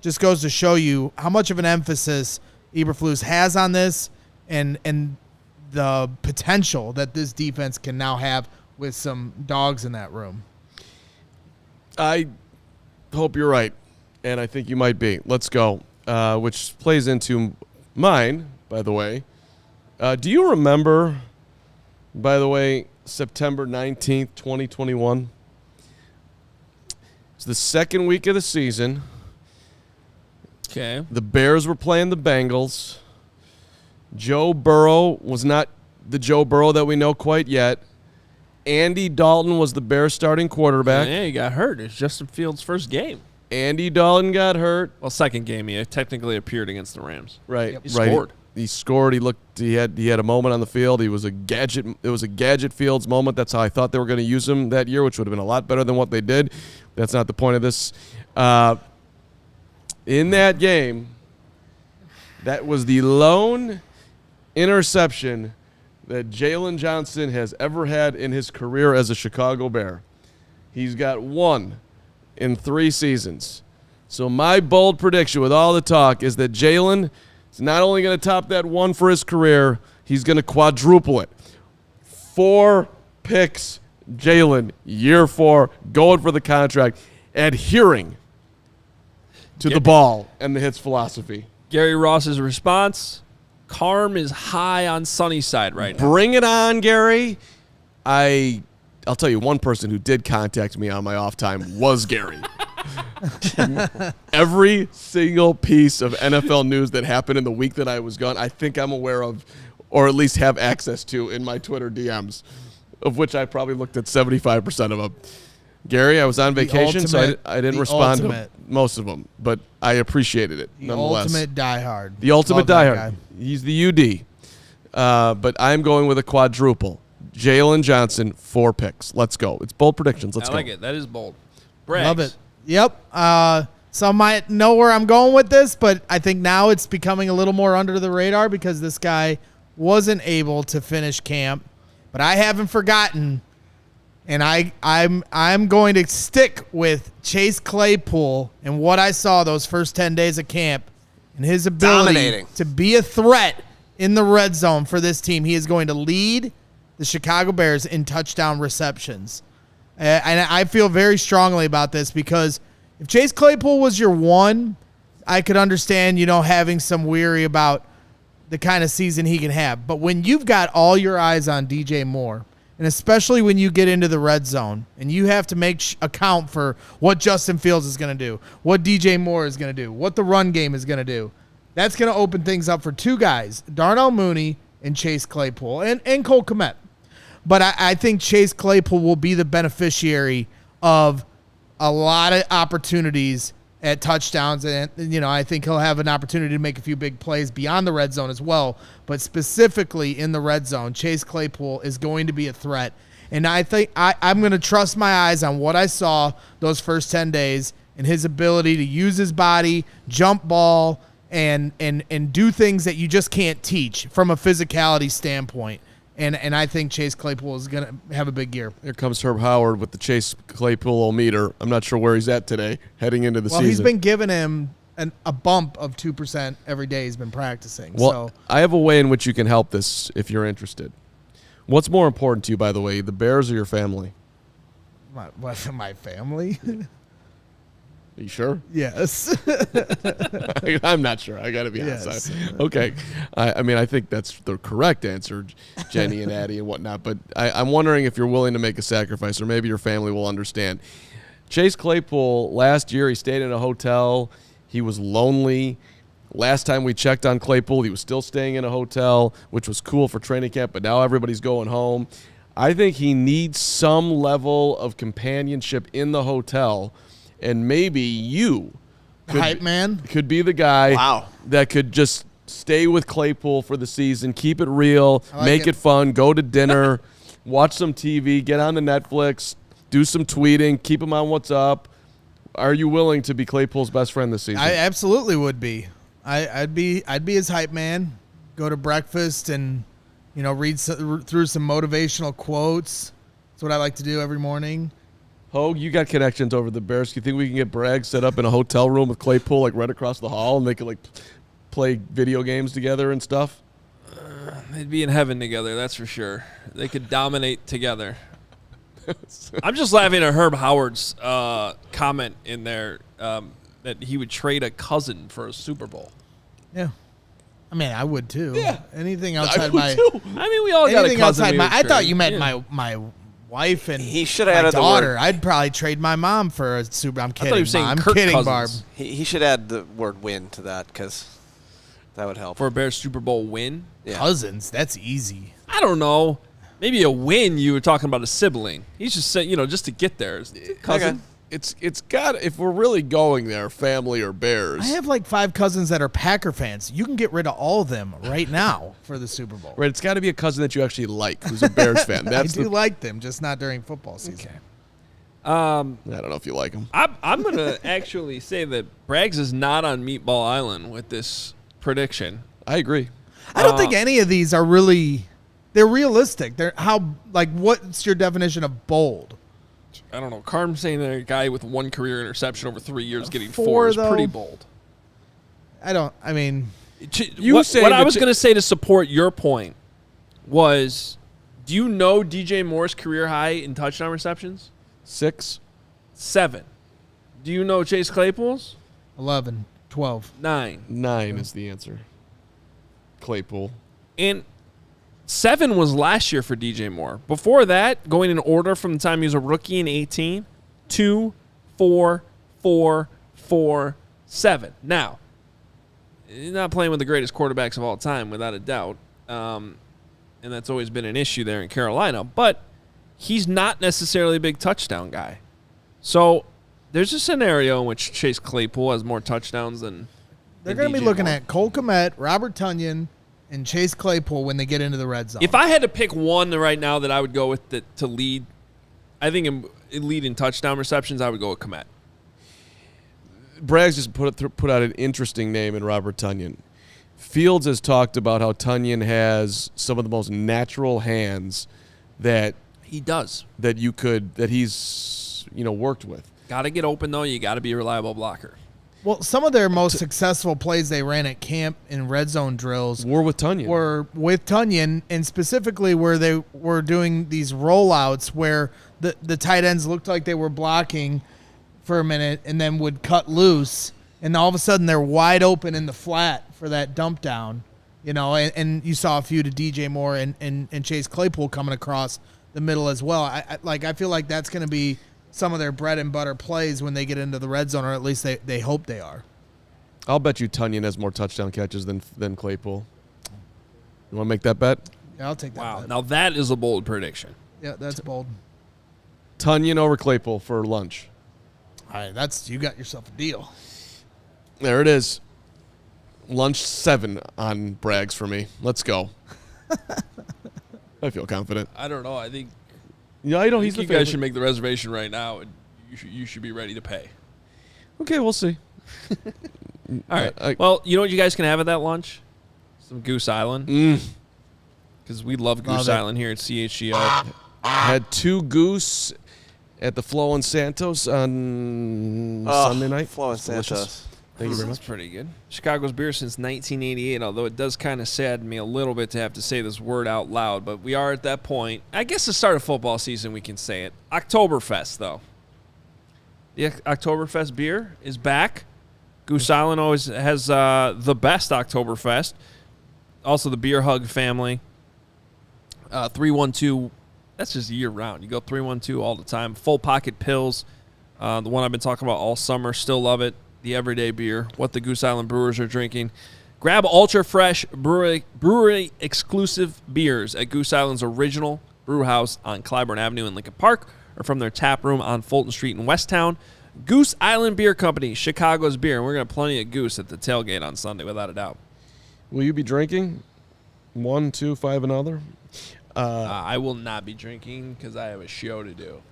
just goes to show you how much of an emphasis Eberflus has on this. And the potential that this defense can now have with some dogs in that room. I hope you're right, and I think you might be. Let's go, which plays into mine, by the way. Do you remember, by the way, September 19th, 2021? It's the second week of the season. Okay. The Bears were playing the Bengals. Joe Burrow was not the Joe Burrow that we know quite yet. Andy Dalton was the Bears starting quarterback. Yeah, he got hurt. It's Justin Fields' first game. Andy Dalton got hurt. Well, second game. He technically appeared against the Rams. Right. He scored. He scored. He had a moment on the field. It was a Gadget Fields moment. That's how I thought they were going to use him that year, which would have been a lot better than what they did. That's not the point of this. In that game, that was the lone interception that Jalen Johnson has ever had in his career as a Chicago Bear. He's got 1 in 3 seasons. So my bold prediction with all the talk is that Jalen is not only going to top that 1 for his career, he's going to quadruple it. 4 picks, Jalen, year 4, going for the contract, adhering to the ball and the hits philosophy. Gary Ross's response, Carm is high on Sunnyside right now. Bring it on, Gary. I'll tell you, one person who did contact me on my off time was Gary. Every single piece of NFL news that happened in the week that I was gone, I think I'm aware of, or at least have access to in my Twitter DMs, of which I probably looked at 75% of them. Gary, I was on vacation, so I didn't respond to most of them, but I appreciated it nonetheless. Ultimate diehard. The ultimate diehard. He's the UD. But I'm going with a quadruple. Jalen Johnson, 4 picks. Let's go. It's bold predictions. Let's go. I like it. That is bold. Braggs. Love it. Yep. Some might know where I'm going with this, but I think now it's becoming a little more under the radar because this guy wasn't able to finish camp. But I haven't forgotten, and I'm going to stick with Chase Claypool and what I saw those first 10 days of camp and his ability to be a threat in the red zone for this team. He is going to lead the Chicago Bears in touchdown receptions. And I feel very strongly about this because if Chase Claypool was your 1, I could understand, having some weary about the kind of season he can have. But when you've got all your eyes on DJ Moore, and especially when you get into the red zone and you have to make account for what Justin Fields is going to do, what DJ Moore is going to do, what the run game is going to do, that's going to open things up for 2 guys, Darnell Mooney and Chase Claypool, and Cole Kmet. But I think Chase Claypool will be the beneficiary of a lot of opportunities at touchdowns. And, I think he'll have an opportunity to make a few big plays beyond the red zone as well. But specifically in the red zone, Chase Claypool is going to be a threat. And I think I'm going to trust my eyes on what I saw those first 10 days and his ability to use his body, jump ball, and do things that you just can't teach from a physicality standpoint. And I think Chase Claypool is going to have a big year. Here comes Herb Howard with the Chase Claypool-o-meter. I'm not sure where he's at today, heading into the season. Well, he's been giving him a bump of 2% every day he's been practicing. Well, so I have a way in which you can help this if you're interested. What's more important to you, by the way, the Bears or your family? My family? Are you sure? Yes. I'm not sure. I got to be honest. Yes. Okay. I think that's the correct answer, Jenny and Addie and whatnot. But I'm wondering if you're willing to make a sacrifice, or maybe your family will understand. Chase Claypool, last year he stayed in a hotel. He was lonely. Last time we checked on Claypool, he was still staying in a hotel, which was cool for training camp, but now everybody's going home. I think he needs some level of companionship in the hotel. And maybe you hype man could be the guy that could just stay with Claypool for the season, keep it real, make it fun, go to dinner, watch some TV, get on the Netflix, do some tweeting, keep him on what's up. Are you willing to be Claypool's best friend this season? I absolutely would be. I'd be his hype man. Go to breakfast and read through some motivational quotes. That's what I like to do every morning. Hogue, you got connections over the Bears. Do you think we can get Bragg set up in a hotel room with Claypool right across the hall, and they could play video games together and stuff? They'd be in heaven together, that's for sure. They could dominate together. I'm just laughing at Herb Howard's comment in there that he would trade a cousin for a Super Bowl. Yeah. I would too. Yeah. Anything outside we all got a cousin. I thought you meant my wife and he should have added daughter. The word. I'd probably trade my mom for a Super. I'm kidding. I thought you were saying I'm Kirk kidding, Cousins. Barb. He should add the word win to that because that would help. For a Bears Super Bowl win? Yeah. Cousins, that's easy. I don't know. Maybe a win, you were talking about a sibling. He's just saying, just to get there. Cousin. Okay. It's got, if we're really going there, family or Bears. I have like 5 cousins that are Packer fans. You can get rid of all of them right now for the Super Bowl. Right, it's got to be a cousin that you actually like who's a Bears fan. I do like them, just not during football season. Okay. I don't know if you like them. I'm going to actually say that Braggs is not on Meatball Island with this prediction. I agree. I don't think any of these are really – they're realistic. They're what's your definition of bold? I don't know. Carm saying that a guy with 1 career interception over 3 years getting 4 4 is though? pretty bold. I mean – What I was going to say to support your point was, do you know DJ Moore's career high in touchdown receptions? 6. 7. Do you know Chase Claypool's? 11, 12. 9. 9 is the answer. Claypool. And 7 was last year for DJ Moore. Before that, going in order from the time he was a rookie in 18, 2, 4, 4, 4, 7. Now, he's not playing with the greatest quarterbacks of all time, without a doubt. And that's always been an issue there in Carolina. But he's not necessarily a big touchdown guy. So there's a scenario in which Chase Claypool has more touchdowns than They're going to be looking at Cole Kmet, Robert Tonyan, and Chase Claypool when they get into the red zone. If I had to pick one right now that I would go with to lead, I think lead in touchdown receptions, I would go with Kmet. Braggs just put out an interesting name in Robert Tonyan. Fields has talked about how Tonyan has some of the most natural hands that He does. that he's worked with. Got to get open, though. You got to be a reliable blocker. Well, some of their most successful plays they ran at camp in red zone drills Were with Tonyan. were with Tonyan, and specifically where they were doing these rollouts where the tight ends looked like they were blocking for a minute and then would cut loose, and all of a sudden they're wide open in the flat for that dump down, and you saw a few to DJ Moore and Chase Claypool coming across the middle as well. I feel like that's going to be some of their bread and butter plays when they get into the red zone, or at least they hope they are. I'll bet you Tonyan has more touchdown catches than Claypool. You want to make that bet? Yeah, I'll take that. Wow. bet. Now, that is a bold prediction. Yeah, that's bold. Tonyan over Claypool for lunch. All right, you got yourself a deal. There it is. Lunch 7 on Braggs for me. Let's go. I feel confident. I don't know. I think Yeah, I know he's the you guys favorite. should make the reservation right now, and you should be ready to pay. Okay, we'll see. All right. Well, you know what you guys can have at that lunch? Some Goose Island. Because we love Goose Island here at CHGO. Had 2 goose at the Flo and Santos on Sunday night. Flo and Delicious. Santos. Thank you very That's much. pretty good. Chicago's beer since 1988, although it does kind of sadden me a little bit to have to say this word out loud, but we are at that point. I guess the start of football season, we can say it. Oktoberfest, though. The Oktoberfest beer is back. Goose Island always has the best Oktoberfest. Also, the Beer Hug family. 312, that's just year-round. You go 312 all the time. Full Pocket Pills, the one I've been talking about all summer. Still love it. The everyday beer, what the Goose Island Brewers are drinking. Grab ultra-fresh brewery exclusive beers at Goose Island's original brew house on Clybourne Avenue in Lincoln Park, or from their tap room on Fulton Street in Westtown. Goose Island Beer Company, Chicago's beer. And we're going to have plenty of goose at the tailgate on Sunday, without a doubt. Will you be drinking? 1, 2, 5, another? I will not be drinking because I have a show to do.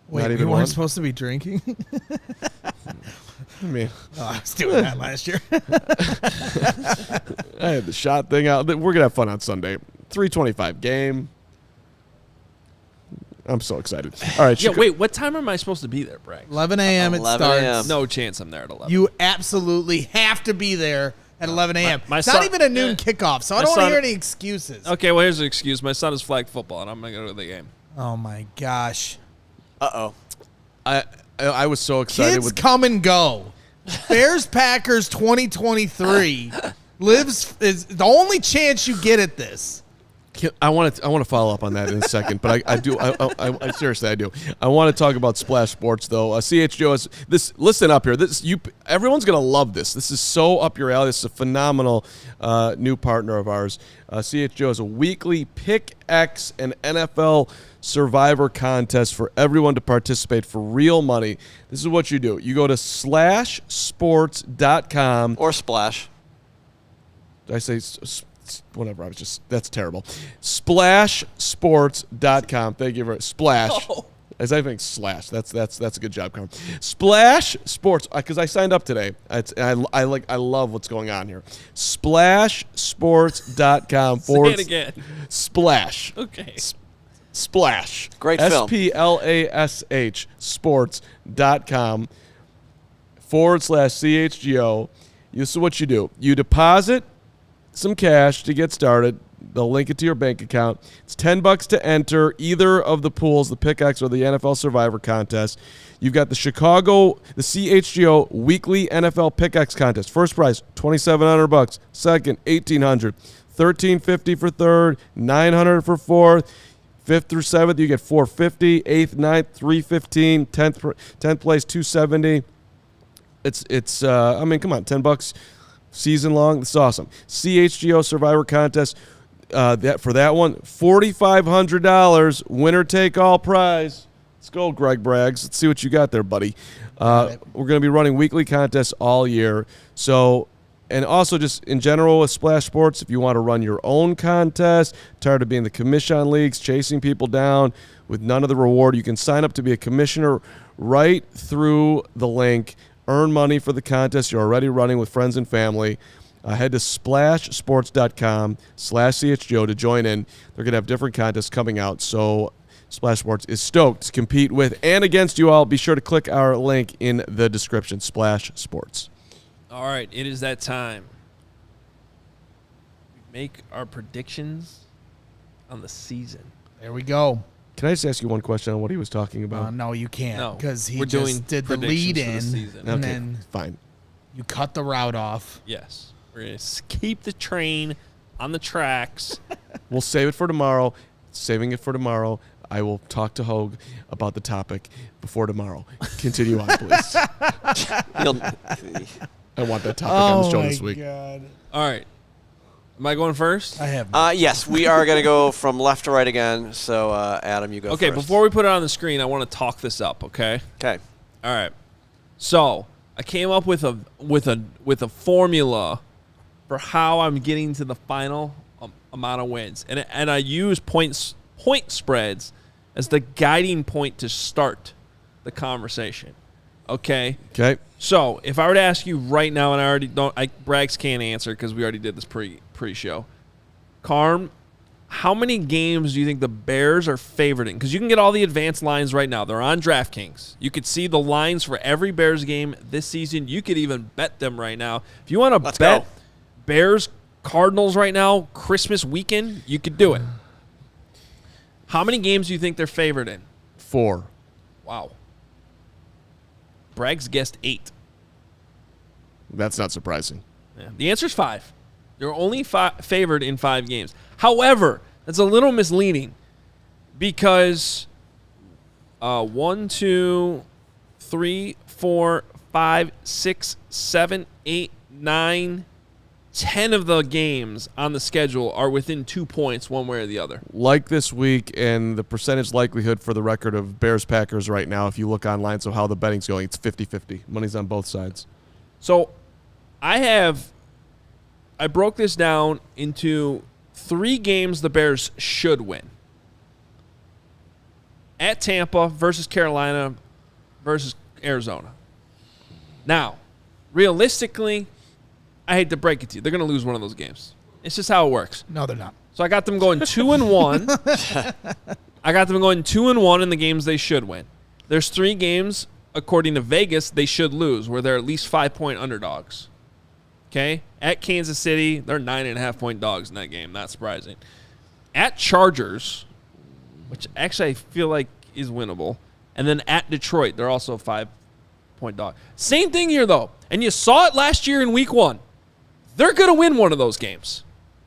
Wait, Not we even weren't one? supposed to be drinking? I mean, I was doing that last year. I had the shot thing out. We're going to have fun on Sunday. 3:25 game. I'm so excited. All right. Yeah, wait, what time am I supposed to be there, Bragg? 11 a.m. it 11 starts. a.m. No chance I'm there at 11. You absolutely have to be there at 11 a.m. My It's son- not even a noon yeah. kickoff, so I My don't want to son- hear any excuses. Okay, well, here's an excuse. My son has flag football, and I'm going to go to the game. Oh, my gosh. Uh-oh. I was so excited Kids with come and go. Bears Packers 2023 is the only chance you get at this. I want to follow up on that in a second, but I do. I seriously, I do. I want to talk about Splash Sports though. CHGO is this. Listen up here. Everyone's gonna love this. This is so up your alley. This is a phenomenal new partner of ours. CHGO is a weekly Pick X and NFL Survivor contest for everyone to participate for real money. This is what you do. You go to /sports.com Or Splash. Did I say whatever? That's terrible. Splashsports.com. Thank you very much. Splash. Oh. As I think slash. That's a good job, Carman. Splash Sports, because I signed up today. I love what's going on here. Splashsports.com. Say it again. Splash. Okay. Splash. Great film. SPLASH sports.com /CHGO. This is what you do. You deposit some cash to get started. They'll link it to your bank account. It's $10 to enter either of the pools, the Pickaxe or the NFL Survivor contest. You've got the CHGO weekly NFL Pickaxe contest. First prize, $2,700. Second, $1,800. $1,350 for third. $900 for fourth. 5th through 7th, you get $450. 8th, 9th, $315. 10th place, $270. It's I mean, come on, $10 season long. It's awesome. CHGO Survivor contest. For that one, $4,500 winner take all prize. Let's go, Greg Braggs. Let's see what you got there, buddy. We're going to be running weekly contests all year. So, and also just in general with Splash Sports, if you want to run your own contest, tired of being the commission leagues, chasing people down with none of the reward, you can sign up to be a commissioner right through the link. Earn money for the contest you're already running with friends and family. Head to splashsports.com /CHGO to join in. They're going to have different contests coming out. So Splash Sports is stoked to compete with and against you all. Be sure to click our link in the description, Splash Sports. All right, it is that time. We make our predictions on the season. There we go. Can I just ask you one question on what he was talking about? No, you can't, No, because he we're just doing did the predictions lead for the in, season. and Okay, then fine. you cut the route off. Yes. We're going to keep the train on the tracks. We'll save it for tomorrow. Saving it for tomorrow. I will talk to Hogue about the topic before tomorrow. Continue on, please. I want that topic on the show this week. God. All right. Am I going first? I have Yes, we are going to go from left to right again. So, Adam, you go Okay, first. before we put it on the screen, I want to talk this up, okay? Okay. All right. So, I came up with a formula for how I'm getting to the final amount of wins. And I use point spreads as the guiding point to start the conversation. Okay? Okay. So, if I were to ask you right now, and I already don't, Braggs can't answer because we already did this pre-show. Carm, how many games do you think the Bears are favored in? Because you can get all the advanced lines right now. They're on DraftKings. You could see the lines for every Bears game this season. You could even bet them right now. If you want to bet Bears Cardinals right now, Christmas weekend, you could do it. How many games do you think they're favored in? 4. Wow. Braggs guessed 8. That's not surprising. Yeah. The answer is 5. They're only favored in 5 games. However, that's a little misleading because 1, 2, 3, 4, 5, 6, 7, 8, 9, 10 of the games on the schedule are within 2 points one way or the other. Like this week, and the percentage likelihood for the record of Bears-Packers right now, if you look online, so how the betting's going, it's 50-50. Money's on both sides. So I broke this down into 3 games the Bears should win. At Tampa versus Carolina versus Arizona. Now, realistically, I hate to break it to you, they're going to lose one of those games. It's just how it works. No, they're not. So I got them going 2-1. I got them going 2-1 in the games they should win. There's 3 games, according to Vegas, they should lose, where they're at least 5-point underdogs. Okay? At Kansas City, they're 9.5-point dogs in that game. Not surprising. At Chargers, which actually I feel like is winnable, and then at Detroit, they're also a 5-point dog. Same thing here, though. And you saw it last year in week 1. They're going to win one of those games.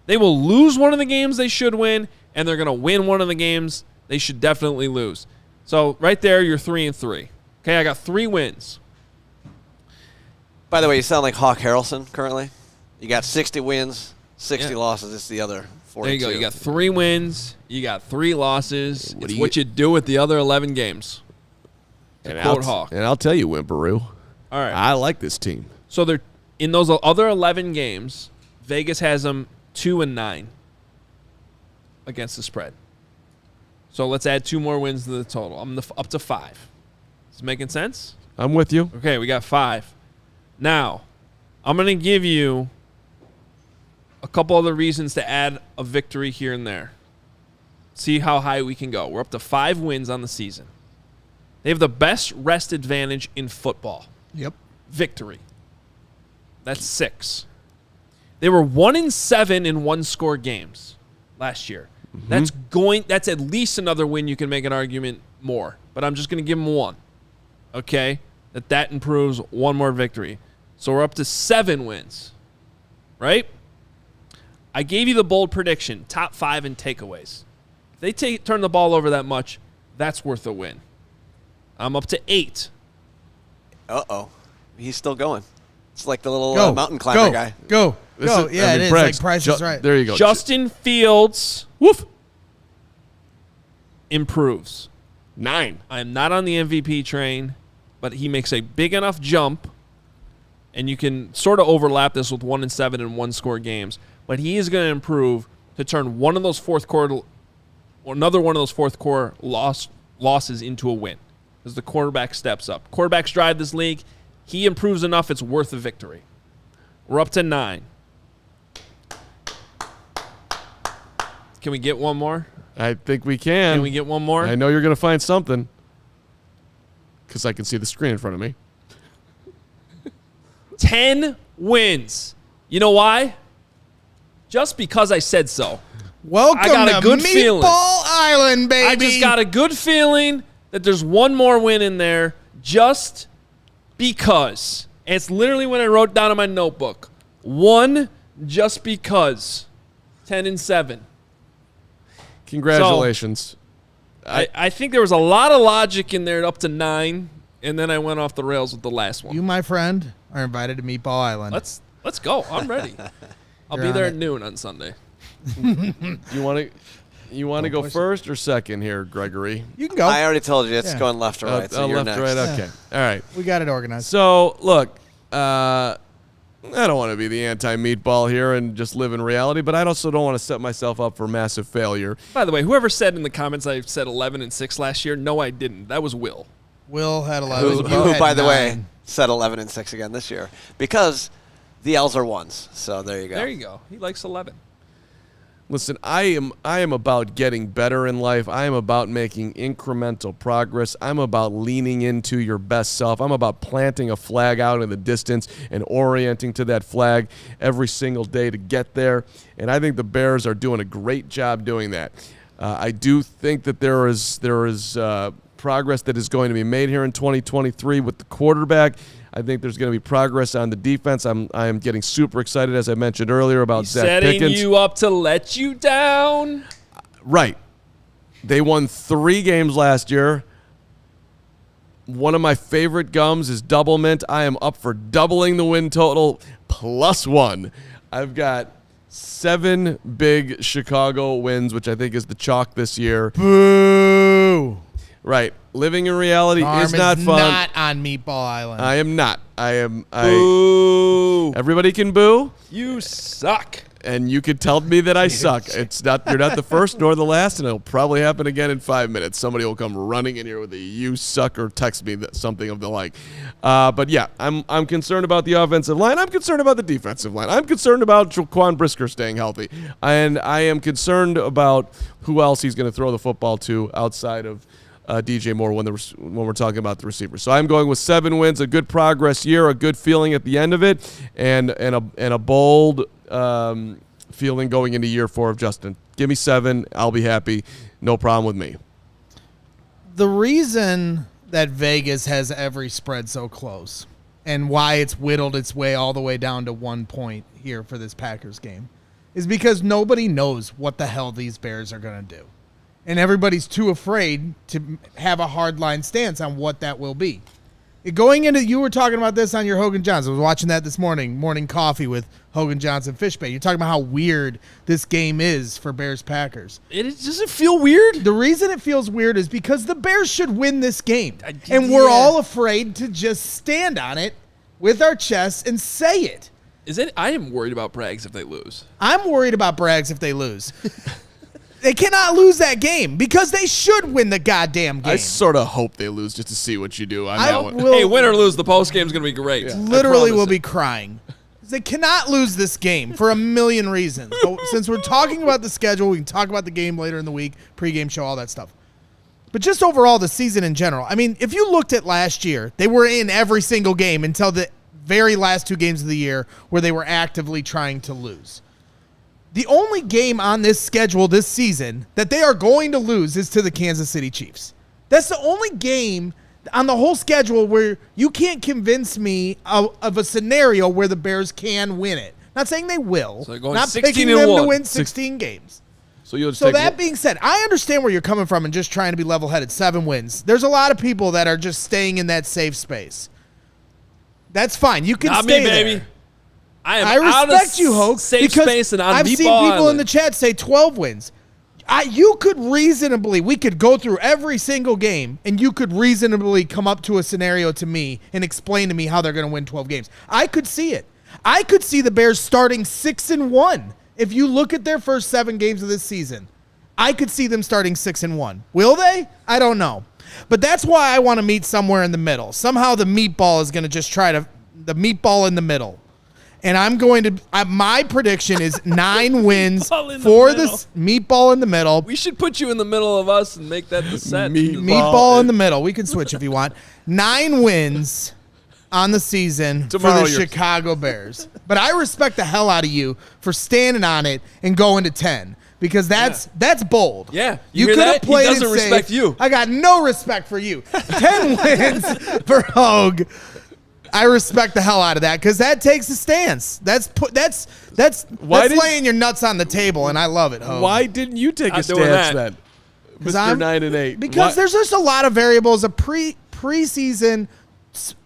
They will lose one of the games they should win, and they're going to win one of the games they should definitely lose. So right there, you're 3-3. Okay, I got 3 wins. By the way, you sound like Hawk Harrelson currently. You got 60 wins, 60 losses. It's the other 42. There you go. You got 3 wins. You got 3 losses. What It's do what you do with the other 11 games. And quote Hawk. And I'll tell you, Wimperoo, All right. I like this team. So they're in those other 11 games, Vegas has them 2-9 against the spread. So let's add 2 more wins to the total. I'm up to 5. Is it making sense? I'm with you. Okay, we got 5. Now, I'm going to give you a couple other reasons to add a victory here and there. See how high we can go. We're up to 5 wins on the season. They have the best rest advantage in football. Yep. Victory. That's 6. They were 1-7 in one-score games last year. That's at least another win. You can make an argument more, but I'm just going to give them 1. Okay, that improves 1 more victory. So we're up to 7 wins, right? I gave you the bold prediction: top 5 in takeaways. If they turn the ball over that much, that's worth a win. I'm up to 8. Uh-oh. He's still going. It's like the little mountain climber guy. Go. Yeah, it is. Like Price is right. There you go. Justin Fields, improves. 9. I'm not on the MVP train, but he makes a big enough jump, and you can sort of overlap this with 1-7 in one-score games. But he is going to improve to turn another one of those fourth quarter losses into a win, as the quarterback steps up. Quarterbacks drive this league. He improves enough; it's worth a victory. We're up to 9. Can we get one more? I think we can. Can we get one more? I know you're going to find something because I can see the screen in front of me. 10 wins. You know why? Just because I said so. Welcome I got a to good Meatball feeling. Island, baby. I just got a good feeling that there's one more win in there just because. And it's literally when I wrote down in my notebook. 1 just because. 10-7. Congratulations. I think there was a lot of logic in there up to 9, and then I went off the rails with the last one. You, my friend, are invited to Meatball Island. Let's go. I'm ready. I'll be there at noon on Sunday. You want to go first or second here, Gregory? You can go. I already told you it's going left to right, so you're left next. to right. Okay. All right. We got it organized. So, look, I don't want to be the anti-meatball here and just live in reality, but I also don't want to set myself up for massive failure. By the way, whoever said in the comments I said 11-6 last year, no, I didn't. That was Will. Will had 11. Who by the way, said 11-6 again this year because the L's are 1s. So there you go. There you go. He likes 11. Listen, I am about getting better in life. I am about making incremental progress. I'm about leaning into your best self. I'm about planting a flag out in the distance and orienting to that flag every single day to get there. And I think the Bears are doing a great job doing that. I do think that there is progress that is going to be made here in 2023 with the quarterback. I think there's going to be progress on the defense. I am getting super excited, as I mentioned earlier, about Zach Pickens. Setting you up to let you down. Right. They won 3 games last year. One of my favorite gums is Double Mint. I am up for doubling the win total +1. I've got 7 big Chicago wins, which I think is the chalk this year. Boo. Right. Living in reality is not fun. Not on Meatball Island. I am not. Boo. Everybody can boo, You suck. and you can tell me that I suck. It's not. You're not the first nor the last, and it'll probably happen again in 5 minutes. Somebody will come running in here with a "you suck" or text me something of the like. But yeah, I'm concerned about the offensive line. I'm concerned about the defensive line. I'm concerned about Jaquan Brisker staying healthy, and I am concerned about who else he's going to throw the football to outside of DJ Moore when we're talking about the receivers. So I'm going with 7 wins, a good progress year, a good feeling at the end of it, and a bold feeling going into year 4 of Justin. Give me 7, I'll be happy. No problem with me. The reason that Vegas has every spread so close and why it's whittled its way all the way down to 1 point here for this Packers game is because nobody knows what the hell these Bears are going to do. And everybody's too afraid to have a hardline stance on what that will be. Going into, you were talking about this on your Hoge and Johnson. I was watching that this morning coffee with Hoge and Johnson Fishbait. You're talking about how weird this game is for Bears-Packers. Does it feel weird? The reason it feels weird is because the Bears should win this game. And we're all afraid to just stand on it with our chests and say it. I am worried about Braggs if they lose. I'm worried about Braggs if they lose. They cannot lose that game because they should win the goddamn game. I sort of hope they lose just to see what you do on that one. Hey, win or lose, the post game is going to be great. Yeah. Literally will be crying. They cannot lose this game for a million reasons. But since we're talking about the schedule, we can talk about the game later in the week, pregame show, all that stuff. But just overall, the season in general. I mean, if you looked at last year, they were in every single game until the very last 2 games of the year where they were actively trying to lose. The only game on this schedule this season that they are going to lose is to the Kansas City Chiefs. That's the only game on the whole schedule where you can't convince me of a scenario where the Bears can win it. Not saying they will. So they're going not 16-1. picking them to win 16 games. So that being said, I understand where you're coming from and just trying to be level-headed. 7 wins. There's a lot of people that are just staying in that safe space. That's fine. You can Not stay me, baby. there. I respect you, Hogue. Safe space and on I've Meatball seen people Island. in the chat say 12 wins. We could go through every single game, and you could reasonably come up to a scenario to me and explain to me how they're going to win 12 games. I could see it. I could see the Bears starting 6-1. If you look at their first 7 games of this season, I could see them starting 6-1. Will they? I don't know. But that's why I want to meet somewhere in the middle. Somehow the meatball is going to just try to – the meatball in the middle. And I'm going to my prediction is 9 wins for this meatball in the middle. We should put you in the middle of us and make that the set. Meatball in the middle. We can switch if you want. 9 wins on the season for the Chicago Bears. But I respect the hell out of you for standing on it and going to 10 because that's bold. Yeah. You could have played he doesn't it respect safe. you. I got no respect for you. 10 wins for Hogue. I respect the hell out of that because that takes a stance. That's laying your nuts on the table, and I love it, Hogue. Why didn't you take a stance then, Mr. 9-8? Because there's just a lot of variables. A preseason,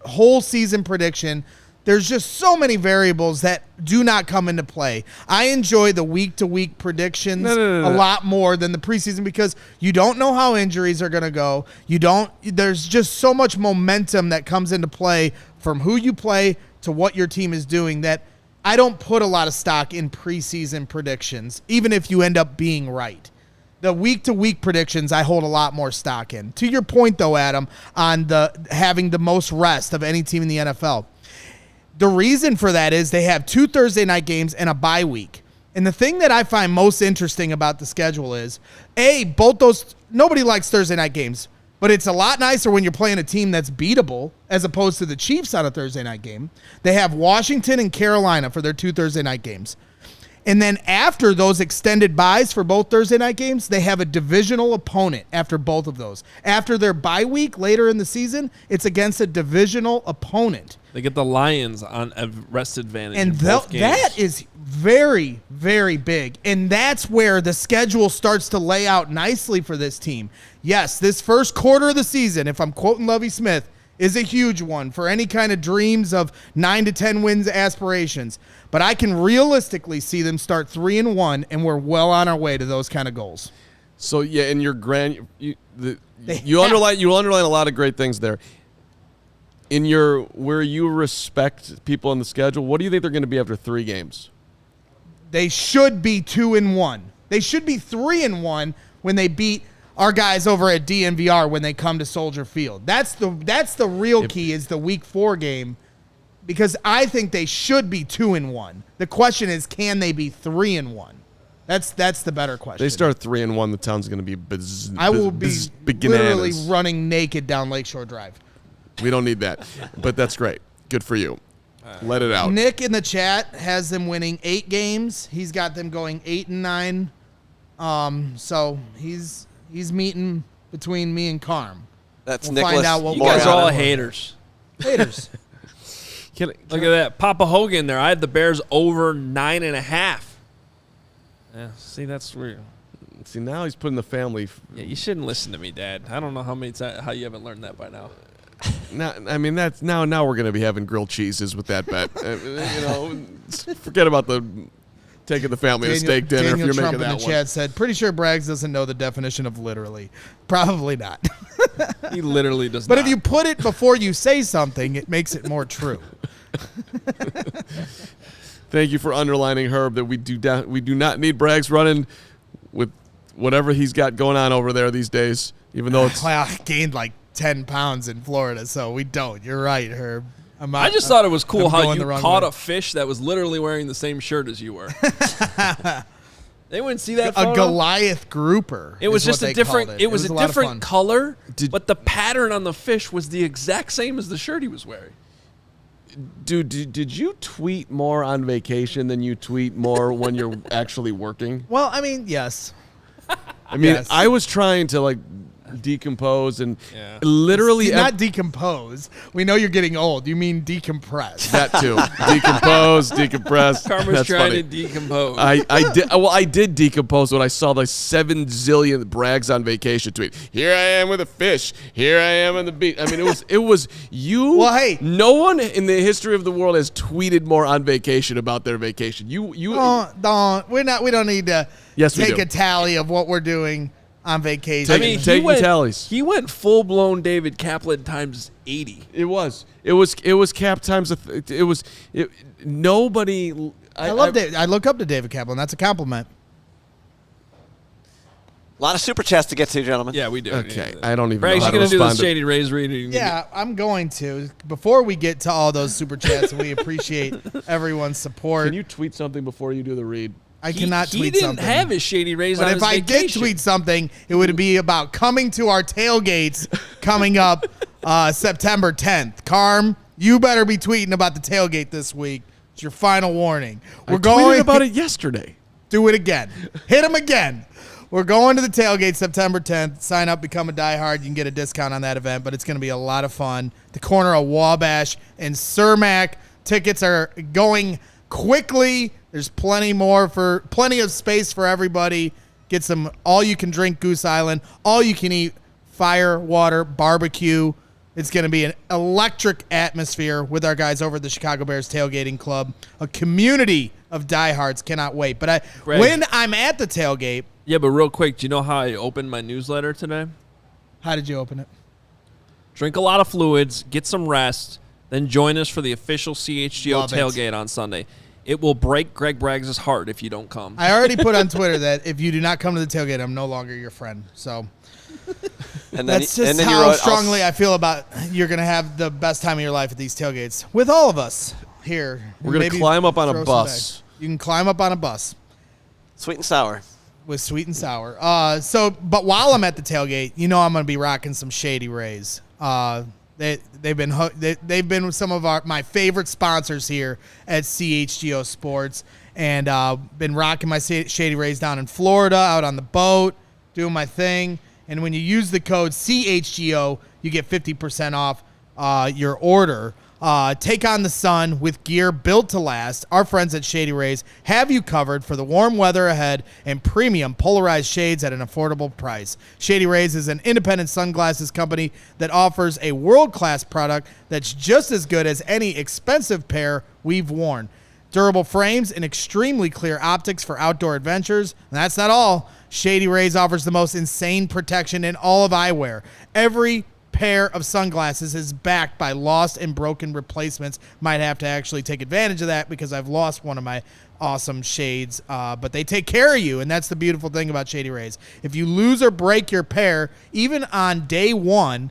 whole season prediction. There's just so many variables that do not come into play. I enjoy the week-to-week predictions a lot more than the preseason because you don't know how injuries are going to go. There's just so much momentum that comes into play from who you play to what your team is doing that I don't put a lot of stock in preseason predictions, even if you end up being right. The week-to-week predictions I hold a lot more stock in. To your point, though, Adam, on having the most rest of any team in the NFL, the reason for that is they have 2 Thursday night games and a bye week. And the thing that I find most interesting about the schedule is, both those, nobody likes Thursday night games, but it's a lot nicer when you're playing a team that's beatable as opposed to the Chiefs on a Thursday night game. They have Washington and Carolina for their 2 Thursday night games. And then after those extended buys for both Thursday night games, they have a divisional opponent after both of those. After their bye week later in the season, it's against a divisional opponent. They get the Lions on a rest advantage. And that is very, very big. And that's where the schedule starts to lay out nicely for this team. Yes, this first quarter of the season, if I'm quoting Lovie Smith, is a huge one for any kind of dreams of 9 to 10 wins aspirations. But I can realistically see them start 3-1, and we're well on our way to those kind of goals. So yeah, and you underline a lot of great things there. In where you respect people on the schedule, what do you think they're going to be after 3 games? They should be 2-1. They should be 3-1 when they beat our guys over at DNVR when they come to Soldier Field. That's the real key is the Week 4 game, because I think they should be 2-1. The question is, can they be 3-1? That's the better question. They start 3-1, the town's going to be I will be literally running naked down Lakeshore Drive. We don't need that, but that's great. Good for you. Let it out. Nick in the chat has them winning 8 games. He's got them going 8-9. So he's meeting between me and Carm. That's we'll Nicholas. Find out what you guys are all haters. Haters. Look at that. Papa Hogue in there. I had the Bears over 9.5. Yeah, see, that's weird. See, now he's putting the family. Yeah, you shouldn't listen to me, Dad. I don't know how you haven't learned that by now. Now, I mean, that's now we're going to be having grilled cheeses with that bet. Forget about taking the family to steak dinner Daniel if you're Trump making that in the one. chat said, pretty sure Braggs doesn't know the definition of literally. Probably not. He literally does But not. if you put it before you say something, it makes it more true. Thank you for underlining, Herb, that we do not need Braggs running with whatever he's got going on over there these days, even though it's... Well, I gained like 10 pounds in Florida, so we don't. You're right, Herb. I just thought it was cool how going you the wrong caught way. a fish that was literally wearing the same shirt as you were. They wouldn't see that A photo. Goliath grouper. It was is just what a they different. called It was a a lot of fun. different color, but the pattern on the fish was the exact same as the shirt he was wearing. Dude, did you tweet more on vacation than you tweet more when you're actually working? Well, I mean, yes. I mean, Yes. I was trying to like decompose and Yeah. literally Not decompose. We know you're getting old. You mean decompress. that too. Decompose, decompress. Carmen's That's trying funny. to decompose. I did decompose when I saw the 7 zillion Braggs on vacation tweet. Here I am with a fish. Here I am on the beach. I mean, it was you. Well, hey. No one in the history of the world has tweeted more on vacation about their vacation. You. Don't. We don't need to Yes, we take do. a tally of what we're doing on vacation. I mean, Take your tallies. He went full blown David Kaplan times 80. It was cap times. Nobody. I love David. I look up to David Kaplan. That's a compliment. A lot of super chats to get to, gentlemen. Yeah, we do. Okay, I don't even Braggs, know how you to gonna do the respond to- Shady Rays reading? Yeah, I'm going to. Before we get to all those super chats, we appreciate everyone's support. Can you tweet something before you do the read? I cannot he tweet didn't something. have his Shady Rays But on if his I did vacation. tweet something, it would be about coming to our tailgates coming up September 10th. Carm, you better be tweeting about the tailgate this week. It's your final warning. I tweeted about it yesterday. Do it again. Hit him again. We're going to the tailgate September 10th. Sign up, become a diehard. You can get a discount on that event, but it's going to be a lot of fun. The corner of Wabash and Cermak. Tickets are going quickly. There's plenty of space for everybody. Get some all-you-can-drink Goose Island, all-you-can-eat fire, water, barbecue. It's going to be an electric atmosphere with our guys over at the Chicago Bears Tailgating Club. A community of diehards. Cannot wait. But Greg. when I'm at the tailgate, Yeah, but real quick, do you know how I opened my newsletter today? how did you open it? Drink a lot of fluids, get some rest, then join us for the official CHGO Love it. tailgate on Sunday. It will break Greg Braggs' heart if you don't come. I already put on Twitter that if you do not come to the tailgate, I'm no longer your friend. So And then, that's just and then you how wrote, strongly I feel about you're going to have the best time of your life at these tailgates with all of us here. We're gonna Maybe climb up on a throw some bus. bags. You can climb up on a bus Sweet and sour. with sweet and sour. But while I'm at the tailgate, you know I'm going to be rocking some Shady Rays. They've been some of my favorite sponsors here at CHGO Sports, and been rocking my Shady Rays down in Florida, out on the boat, doing my thing. And when you use the code CHGO, you get 50% off your order. Take on the sun with gear built to last. Our friends at Shady Rays have you covered for the warm weather ahead and premium polarized shades at an affordable price. Shady Rays is an independent sunglasses company that offers a world-class product that's just as good as any expensive pair we've worn. Durable frames and extremely clear optics for outdoor adventures. And that's not all. Shady Rays offers the most insane protection in all of eyewear. Every pair of sunglasses is backed by lost and broken replacements. Might have to actually take advantage of that because I've lost one of my awesome shades, but they take care of you, and that's the beautiful thing about Shady Rays. If you lose or break your pair, even on day one,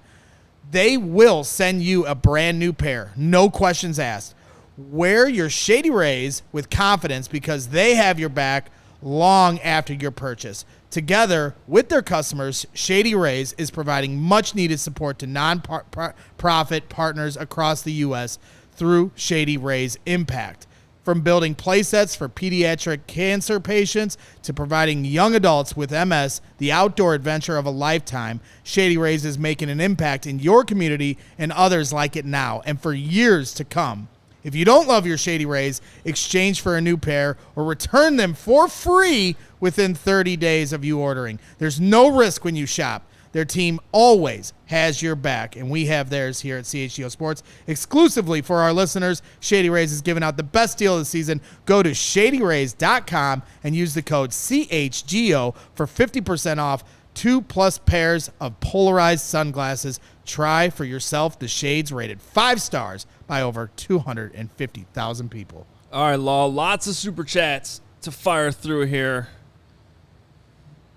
they will send you a brand new pair. No questions asked. Wear your Shady Rays with confidence because they have your back long after your purchase. Together with their customers, Shady Rays is providing much-needed support to non-profit partners across the U.S. through Shady Rays Impact. From building playsets for pediatric cancer patients to providing young adults with MS the outdoor adventure of a lifetime, Shady Rays is making an impact in your community and others like it now and for years to come. If you don't love your Shady Rays, exchange for a new pair or return them for free within 30 days of you ordering. There's no risk when you shop. Their team always has your back, and we have theirs here at CHGO Sports. Exclusively for our listeners, Shady Rays is giving out the best deal of the season. Go to shadyrays.com and use the code CHGO for 50% off 2+ pairs of polarized sunglasses. Try for yourself the shades rated 5 stars by over 250,000 people. All right, Law, lots of super chats to fire through here.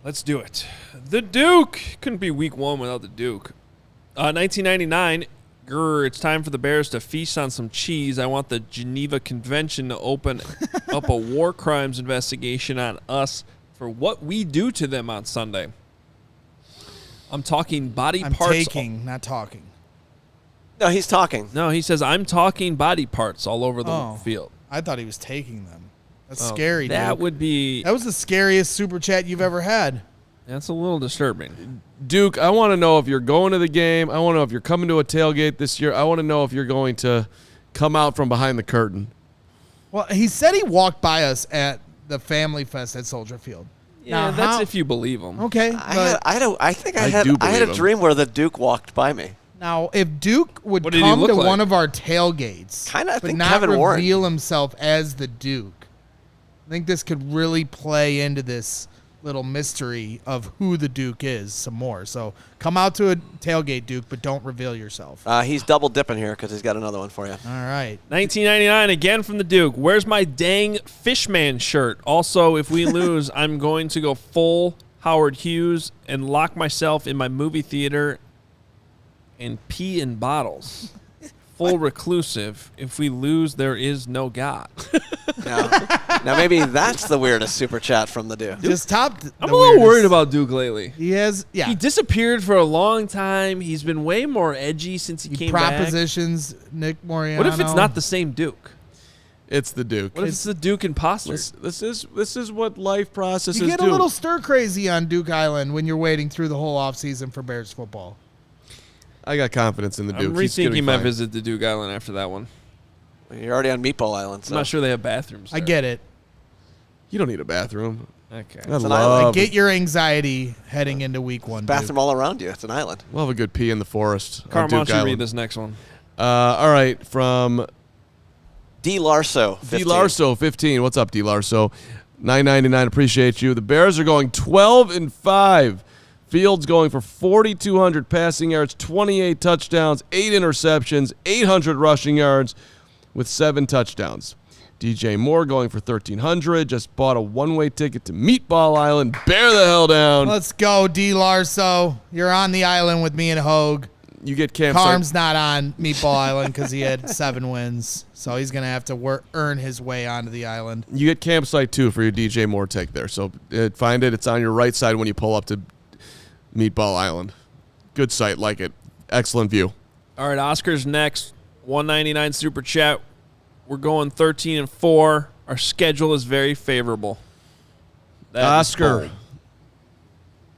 Let's do it. The Duke. Couldn't be week 1 without the Duke. 1999, it's time for the Bears to feast on some cheese. I want the Geneva Convention to open up a war crimes investigation on us for what we do to them on Sunday. I'm talking body parts. I'm taking, not talking. No, he's talking. No, he says, I'm talking body parts all over the field. I thought he was taking them. That's scary, That Duke. would be... That was the scariest super chat you've ever had. That's a little disturbing. Duke, I want to know if you're going to the game. I want to know if you're coming to a tailgate this year. I want to know if you're going to come out from behind the curtain. Well, he said he walked by us at the Family Fest at Soldier Field. Yeah, Now, that's how- if you believe him. Okay, but I do had a believe him. dream where the Duke walked by me. now if Duke would What did he come look to like? one of our tailgates, Kinda, I but think not Kevin Warren. reveal himself as the Duke, I think this could really play into this little mystery of who the Duke is some more. So come out to a tailgate, Duke, but don't reveal yourself. He's double dipping here because he's got another one for you. All right. 1999, again from the Duke. Where's my dang Fishman shirt? Also, if we lose, I'm going to go full Howard Hughes and lock myself in my movie theater and pee in bottles. Full reclusive. If we lose, there is no God. Now maybe that's the weirdest super chat from the Duke. Just top. I'm a little worried about Duke lately. He has, yeah. He disappeared for a long time. He's been way more edgy since he came back. Propositions Nick Moriano. What if it's not the same Duke? It's the Duke. What if it's the Duke imposter? This is what life processes You get do. a little stir crazy on Duke Island when you're waiting through the whole offseason for Bears football. I got confidence in the Duke. I'm He's gonna be rethinking my fine. visit to Duke Island after that one. You're already on Meatball Island. So. I'm not sure they have bathrooms I there. get it. You don't need a bathroom. Okay. I an love. Get your anxiety heading into week 1. Bathroom all around you. It's an island. We'll have a good pee in the forest. on Carman, why Duke don't you Island. read this next one? All right, from D. Larso. 15. D. Larso, 15. What's up, D. Larso? $9.99. Appreciate you. The Bears are going 12-5. Fields going for 4,200 passing yards, 28 touchdowns, 8 interceptions, 800 rushing yards with 7 touchdowns. DJ Moore going for 1,300. Just bought a one-way ticket to Meatball Island. Bear the hell down. Let's go, D. Larso. You're on the island with me and Hogue. You get campsite. Carm's not on Meatball Island because he had 7 wins, so he's going to have to earn his way onto the island. You get campsite too for your DJ Moore take there. So find it. It's on your right side when you pull up to Meatball Island. Good site, like it. Excellent view. All right, Oscar's next. $1.99 super chat. We're going 13-4. Our schedule is very favorable. That is Oscar. bold.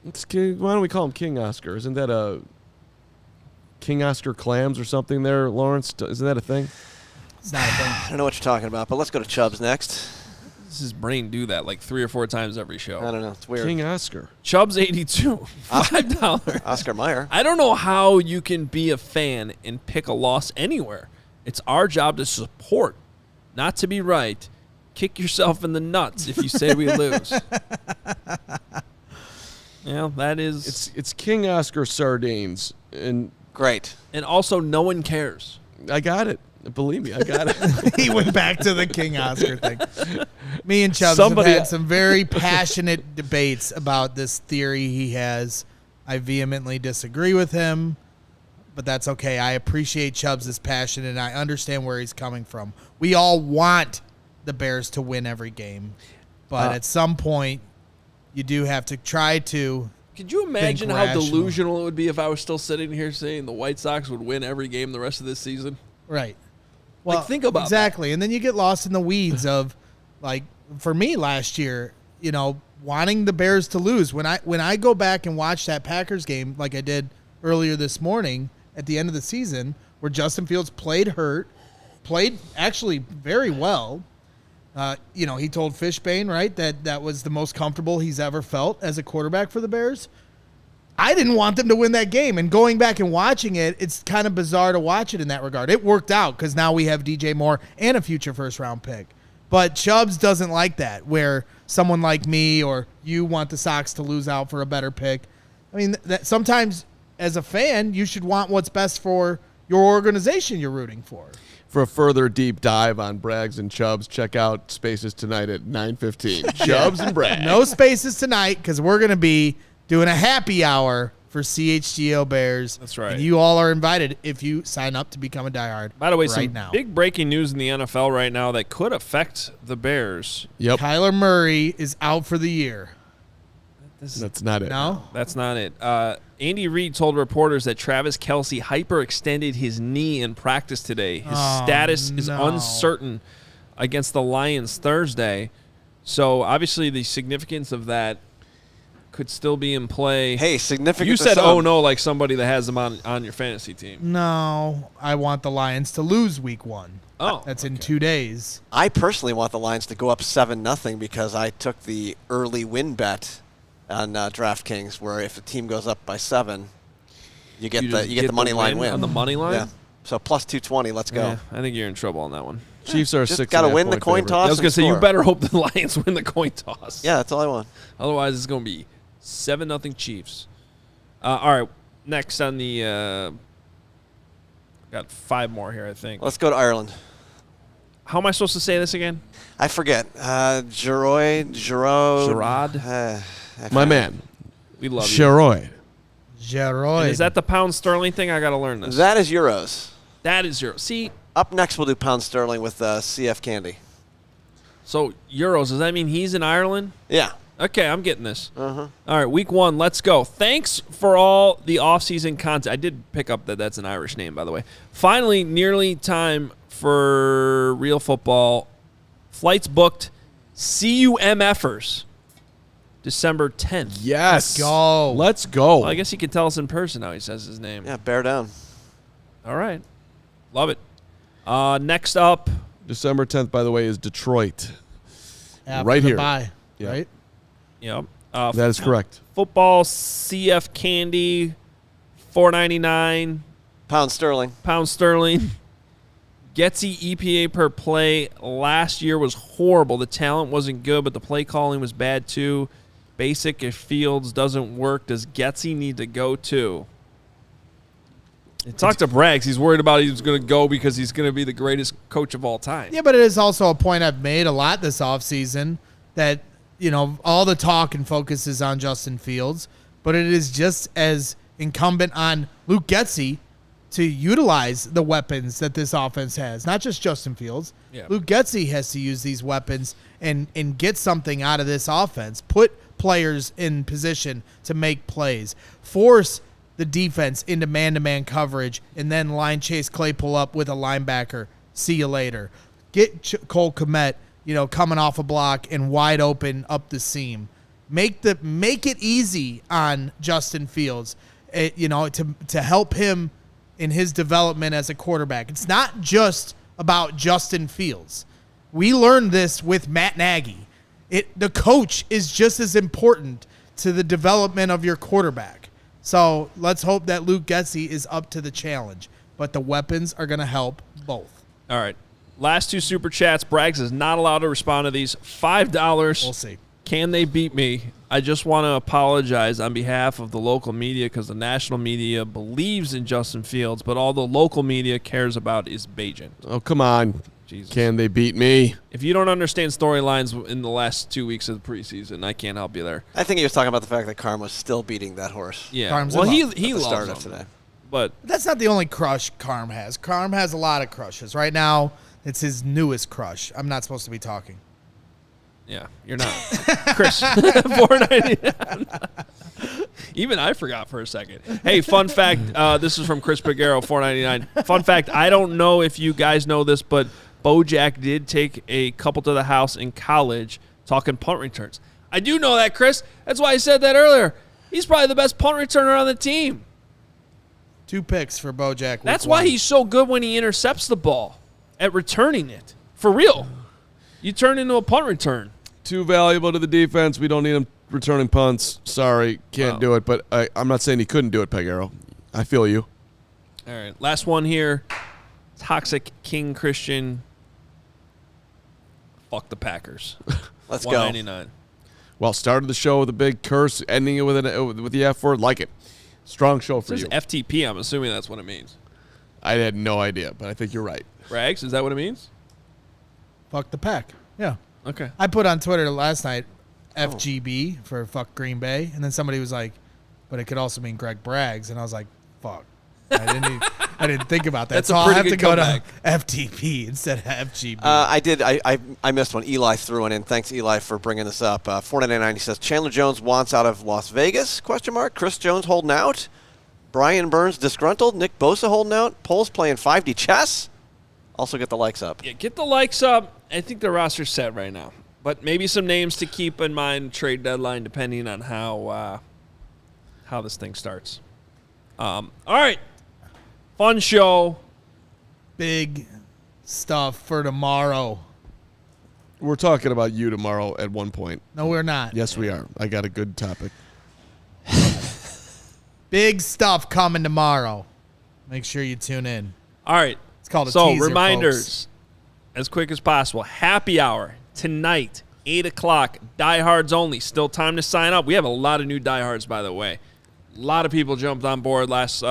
It's King, why don't we call him King Oscar? Isn't that a King Oscar clams or something there, Lawrence? Isn't that a thing? It's not a thing. I don't know what you're talking about, but let's go to Chubbs next. Does his brain do that like 3 or 4 times every show? I don't know. It's weird. King Oscar. Chubbs 82. $5. Oscar Mayer. I don't know how you can be a fan and pick a loss anywhere. It's our job to support, not to be right. Kick yourself in the nuts if you say we lose. Yeah, that is. It's King Oscar sardines, and Great. And also, no one cares. I got it. Believe me, I got it. He went back to the King Oscar thing. Me and Chubbs Somebody- have had some very passionate debates about this theory he has. I vehemently disagree with him, but that's okay. I appreciate Chubbs' passion, and I understand where he's coming from. We all want the Bears to win every game, but at some point, you do have to try to. Could you imagine Think how rational. delusional it would be if I was still sitting here saying the White Sox would win every game the rest of this season? Right. Like, think about exactly, and then you get lost in the weeds of, like, for me last year, you know, wanting the Bears to lose. When I go back and watch that Packers game, like I did earlier this morning at the end of the season, where Justin Fields played hurt, played actually very well. He told Fishbane, right, that was the most comfortable he's ever felt as a quarterback for the Bears. I didn't want them to win that game, and going back and watching it, it's kind of bizarre to watch it in that regard. It worked out because now we have DJ Moore and a future first-round pick. But Chubbs doesn't like that, where someone like me or you want the Sox to lose out for a better pick. I mean, that sometimes as a fan, you should want what's best for your organization you're rooting for. For a further deep dive on Braggs and Chubbs, check out Spaces tonight at 9:15. Chubbs and Braggs. No Spaces tonight because we're going to be doing a happy hour for CHGO Bears. That's right. And you all are invited if you sign up to become a diehard. By the way, right some now. big breaking news in the NFL right now that could affect the Bears. Yep. Kyler Murray is out for the year. That's not it. No? That's not it. Andy Reid told reporters that Travis Kelce hyperextended his knee in practice today. His status is uncertain against the Lions Thursday. So, obviously, the significance of that could still be in play. Hey, significant. You said, oh, no, like somebody that has them on your fantasy team. No, I want the Lions to lose week 1. Oh. That's in 2 days. I personally want the Lions to go up 7-0 because I took the early win bet on DraftKings, where if the team goes up by 7, you get the money line win on the money line. Yeah. So plus 220. Let's go. Yeah, I think you're in trouble on that one. Chiefs are Just 6.5 got to win the point coin favorite. toss. I was and gonna say you score. better hope the Lions win the coin toss. Yeah, that's all I want. Otherwise, it's gonna be 7-0 Chiefs. All right, next on the got 5 more here, I think. Let's go to Ireland. How am I supposed to say this again? I forget. Gerard. My man. We love you. Sheroid. Geroid. And is that the pound sterling thing? I got to learn this. That is euros. That is euro. See, Up next, we'll do pound sterling with CF Candy. so euros. Does that mean he's in Ireland? Yeah. Okay, I'm getting this. Uh-huh. All right, week 1, let's go. Thanks for all the off-season content. I did pick up that that's an Irish name, by the way. Finally, nearly time for real football. Flights booked. CUMFers. December 10th. Yes. Go. Let's go. Well, I guess he can tell us in person how he says his name. Yeah, bear down. All right. Love it. Next up. December 10th, by the way, is Detroit. After right the here. bye, Yeah. right? Yep. That is correct. Football CF Candy, $4.99. Pound sterling. Pound sterling. Getsy EPA per play last year was horrible. The talent wasn't good, but the play calling was bad too. Basic if Fields doesn't work, does Getsy need to go too? Talk to Braggs. He's worried about he's going to go because he's going to be the greatest coach of all time. Yeah, but it is also a point I've made a lot this offseason that, all the talk and focus is on Justin Fields, but it is just as incumbent on Luke Getsy to utilize the weapons that this offense has. Not just Justin Fields. Yeah. Luke Getsy has to use these weapons and get something out of this offense. Put players in position to make plays. Force the defense into man-to-man coverage and then line chase Claypool up with a linebacker. See you later. Get Cole Kmet, coming off a block and wide open up the seam. Make it easy on Justin Fields, to help him in his development as a quarterback. It's not just about Justin Fields. We learned this with Matt Nagy. The coach is just as important to the development of your quarterback. So let's hope that Luke Getsy is up to the challenge. But the weapons are going to help both. All right. Last 2 super chats. Braggs is not allowed to respond to these. $5. We'll see. Can they beat me? I just want to apologize on behalf of the local media because the national media believes in Justin Fields, but all the local media cares about is Bajan. Oh, come on. Jesus. Can they beat me? If you don't understand storylines in the last 2 weeks of the preseason, I can't help you there. I think he was talking about the fact that Carman was still beating that horse. Yeah. Carm's well, in he love at the loves start him, of today. but That's not the only crush Carm has. Carm has a lot of crushes. Right now, it's his newest crush. I'm not supposed to be talking. yeah, you're not. Chris, $4.99. Even I forgot for a second. Hey, fun fact. This is from Chris Pagero, $4.99. Fun fact. I don't know if you guys know this, but Bojack did take a couple to the house in college talking punt returns. I do know that, Chris. That's why I said that earlier. He's probably the best punt returner on the team. 2 picks for Bojack. That's why he's so good when he intercepts the ball. at returning it. For real. You turn into a punt return. Too valuable to the defense. We don't need him returning punts. Sorry, can't do it. But I'm not saying he couldn't do it, Pegaro. I feel you. All right, last one here. Toxic King Christian. Fuck the Packers. Let's go. $1.99. Well, started the show with a big curse, ending it with the F word. Like it. Strong show for It says you. FTP. I'm assuming that's what it means. I had no idea, but I think you're right. Rags, is that what it means? Fuck the pack. Yeah. Okay. I put on Twitter last night FGB for fuck Green Bay, and then somebody was like, but it could also mean Greg Braggs, and I was like, fuck. I didn't think about that. That's so a I'll pretty have to good go comeback. to FTP instead of FGB. I did. I missed one. Eli threw one in. Thanks, Eli, for bringing this up. 499. He says Chandler Jones wants out of Las Vegas? ? Chris Jones holding out. Brian Burns disgruntled. Nick Bosa holding out. Poles playing 5D chess. Also get the likes up. Yeah, get the likes up. I think the roster's set right now. But maybe some names to keep in mind trade deadline depending on how this thing starts. All right. Fun show. Big stuff for tomorrow. We're talking about you tomorrow at one point. No, we're not. Yes, we are. I got a good topic. Big stuff coming tomorrow. Make sure you tune in. All right. It's called a so teaser, reminders folks. as quick as possible. Happy hour tonight, 8 o'clock. Diehards only. Still time to sign up. We have a lot of new diehards, by the way. A lot of people jumped on board last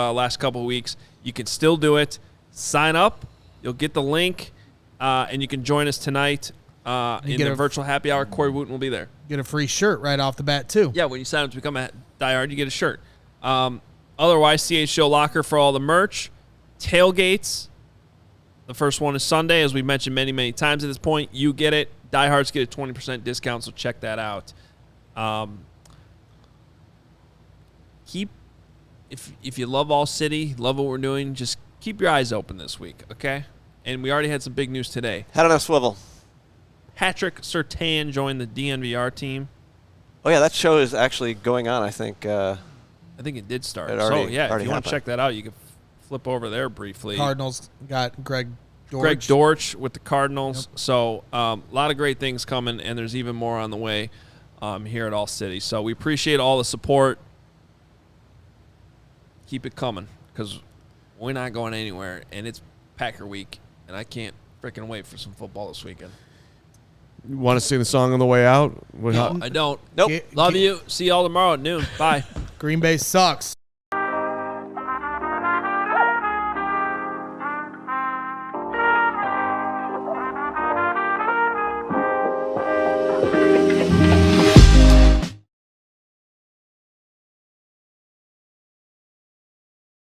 couple of weeks. You can still do it. Sign up. You'll get the link, and you can join us tonight in the virtual happy hour. Corey Wooten will be there. Get a free shirt right off the bat, too. Yeah, when you sign up to become a diehard, you get a shirt. Otherwise, CHGO Locker for all the merch. Tailgates. The first one is Sunday, as we've mentioned many, many times at this point. You get it. Diehards get a 20% discount, so check that out. If you love All City, love what we're doing, just keep your eyes open this week, okay? And we already had some big news today. Head on a swivel. Patrick Surtain joined the DNVR team. Oh, yeah, that show is actually going on, I think. I think it did start. It already- so, yeah, if already you want to happened. check that out, you can flip over there briefly. Cardinals got Greg Dortch. Greg Dortch with the Cardinals. Yep. So a lot of great things coming, and there's even more on the way here at All City. So we appreciate all the support. Keep it coming because we're not going anywhere, and it's Packer week, and I can't freaking wait for some football this weekend. You want to sing the song on the way out? No, I don't. Nope. Love you. See y'all tomorrow at noon. Bye. Green Bay sucks.